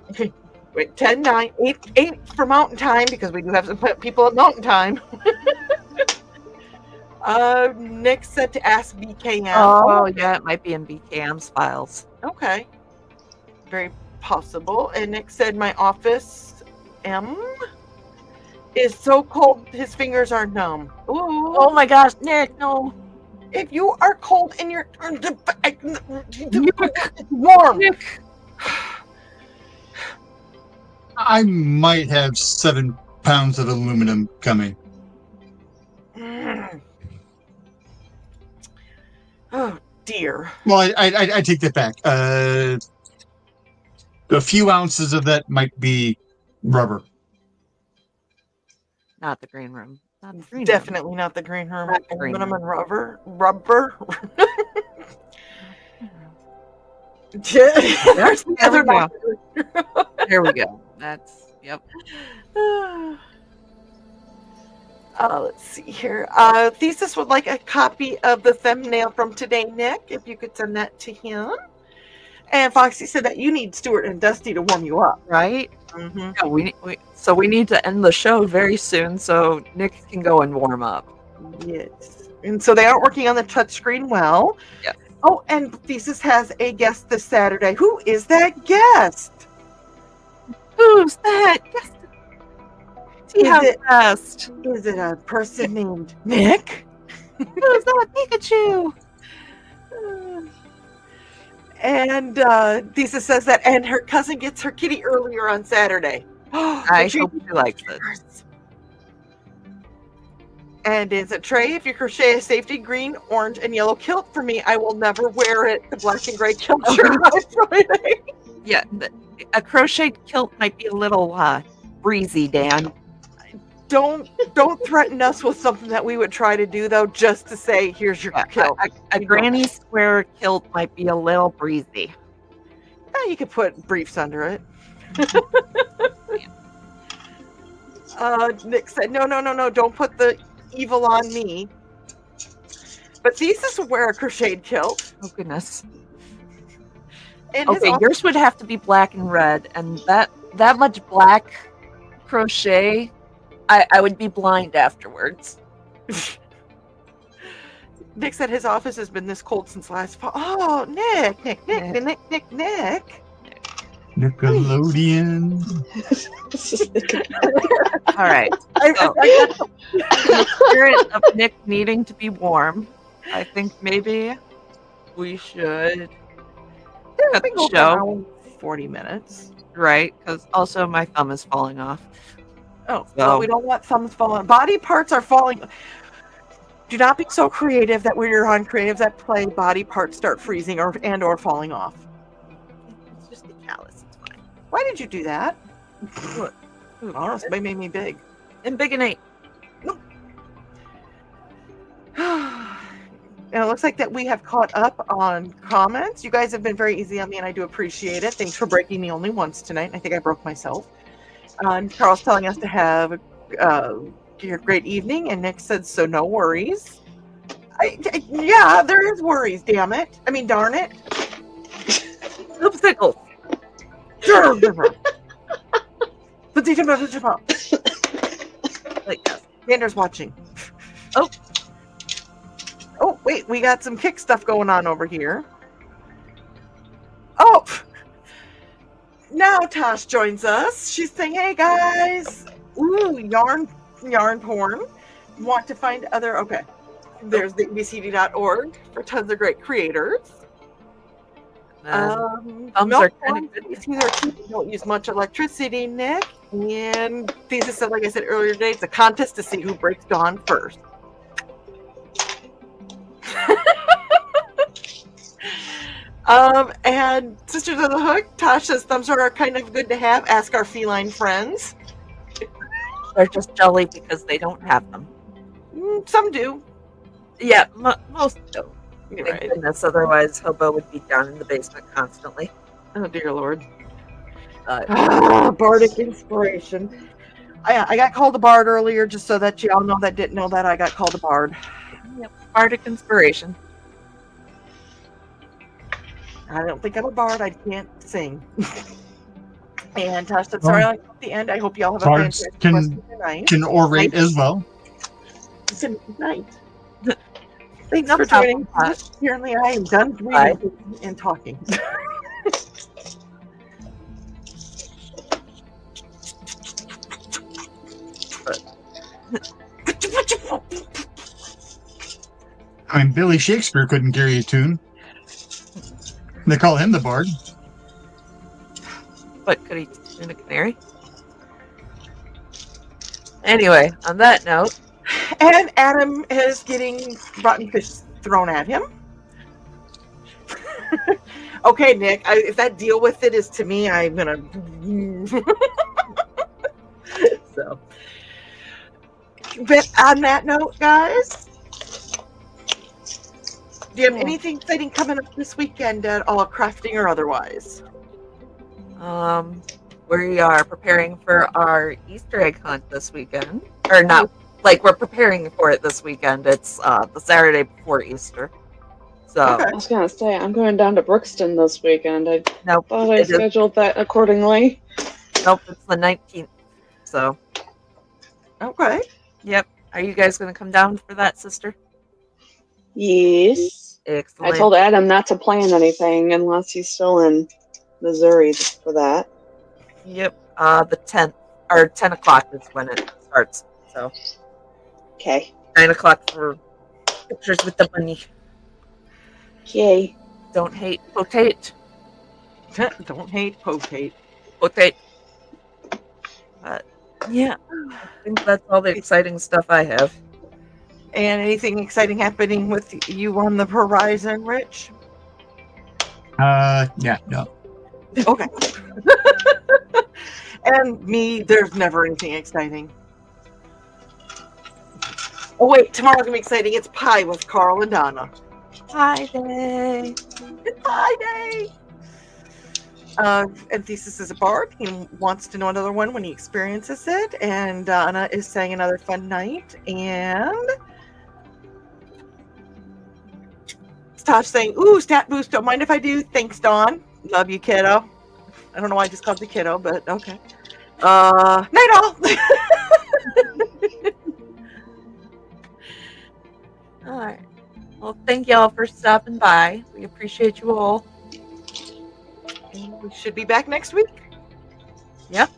Okay, wait, 10, 9, 8 for Mountain Time, because we do have some people at Mountain Time. Nick said to ask BKM. Oh, yeah, it might be in BKM's files. Okay. Very possible. And Nick said, my office M is so cold his fingers are numb. Ooh. Oh my gosh, Nick, no. If you are cold and you're warm. Nick. I might have 7 pounds of aluminum coming. Oh dear. Well, I take that back. A few ounces of that might be rubber. Not the green room. Not the green Definitely not the green room. Not the green Aluminum room. and rubber. There's the There we other go. one. There we go. That's, yep. Let's see here. Thesis would like a copy of the thumbnail from today, Nick, if you could send that to him. And Foxy said that you need Stuart and Dusty to warm you up. Right? Mm-hmm. Yeah, so we need to end the show very soon so Nick can go and warm up. Yes. And so they aren't working on the touchscreen well. Yes. Oh, and Thesis has a guest this Saturday. Who is that guest? Who's that? Yes. See Is how it- fast. Is it a person named Nick? Who's that Pikachu? And Thesis says that, and her cousin gets her kitty earlier on Saturday. I hope she likes it. And is it Trey? If you crochet a safety green, orange, and yellow kilt for me, I will never wear it. The black and gray kilt shirt by Friday. Yeah, a crocheted kilt might be a little breezy, Dan. Don't threaten us with something that we would try to do, though, just to say, here's your kilt. A granny square kilt might be a little breezy. Yeah, you could put briefs under it. Nick said, no, don't put the evil on me. But Thesis would wear a crocheted kilt. Oh, goodness. And Okay, yours would have to be black and red, and that much black crochet, I would be blind afterwards. Nick said his office has been this cold since last fall. Oh, Nick. Nickelodeon. All right. I So, got the- in the spirit of Nick needing to be warm, I think maybe we should cut we the go for an show, hour and 40 minutes. right? Because also my thumb is falling off. Oh, well, we don't want thumbs falling. Body parts are falling. Do not be so creative that when you're on Creatives at Play, body parts start freezing or falling off. It's just a callus. It's fine. Why did you do that? Look. I don't know, somebody made me big. And big and 8. And it looks like that we have caught up on comments. You guys have been very easy on me, and I do appreciate it. Thanks for breaking me only once tonight. I think I broke myself. And Carl's telling us to have a great evening, and Nick said, so no worries. Yeah, there is worries, damn it. I mean, darn it. Obstacles. Like yes. Xander's watching. Oh. Oh, wait, we got some kick stuff going on over here. Oh! Now Tosh joins us. She's saying, hey guys! Ooh, yarn porn. Want to find other... Okay. There's the IndieCD.org for tons of great creators. Thumbs Milk are kind of good. It's either cheap, you don't use much electricity, Nick. And Thesis said, like I said earlier today, it's a contest to see who breaks dawn first. And Sisters of the Hook, Tosh says thumbs are kind of good to have. Ask our feline friends. They're just jelly because they don't have them. Some do. Yeah, most do. You're Thank right. goodness, otherwise Hobo would be down in the basement constantly. Oh dear Lord. Bardic inspiration. I got called a bard earlier, just so that y'all know that didn't know that I got called a bard. Yep. Bardic inspiration. I don't think I'm a bard. I can't sing. And Tosh said, sorry, at the end. I hope y'all have a Bards fantastic rest of your night. Can orate as well. Good night. Thanks No for joining problem. us. Apparently, I am done Bye. reading and talking. I mean, Billy Shakespeare couldn't carry a tune. They call him the bard. But could he tune a canary? Anyway, on that note, And Adam is getting rotten fish thrown at him. Okay, Nick, if that deal with it is to me, I'm gonna. So, but on that note, guys, do you have anything exciting coming up this weekend at all, crafting or otherwise? we are preparing for our Easter egg hunt this weekend. Or not, like we're preparing for it this weekend. It's the Saturday before Easter. So, Okay. I was gonna say I'm going down to Brookston this weekend. I nope, thought I it is- scheduled that accordingly. nope, it's the 19th. So, Okay. yep. Are you guys going to come down for that, sister? Yes. Excellent. I told Adam not to plan anything unless he's still in Missouri for that. Yep. The 10th, or 10 o'clock is when it starts. So, Okay. 9 o'clock for pictures with the bunny. Yay. Don't hate potate. Don't hate, potate. Potate. But, yeah. I think that's all the exciting stuff I have. And anything exciting happening with you on the horizon, Rich? Yeah, no. Okay. And me, there's never anything exciting. Oh wait, tomorrow's gonna be exciting. It's pie with Carl and Donna. Hi, day. It's pie day. And Thesis is a bard. He wants to know another one when he experiences it. And Donna is saying another fun night. And Tosh saying, ooh, stat boost. Don't mind if I do. Thanks, Dawn. Love you, kiddo. I don't know why I just called you kiddo, but okay. Night all. All right. Well, thank y'all for stopping by. We appreciate you all. And we should be back next week. Yep.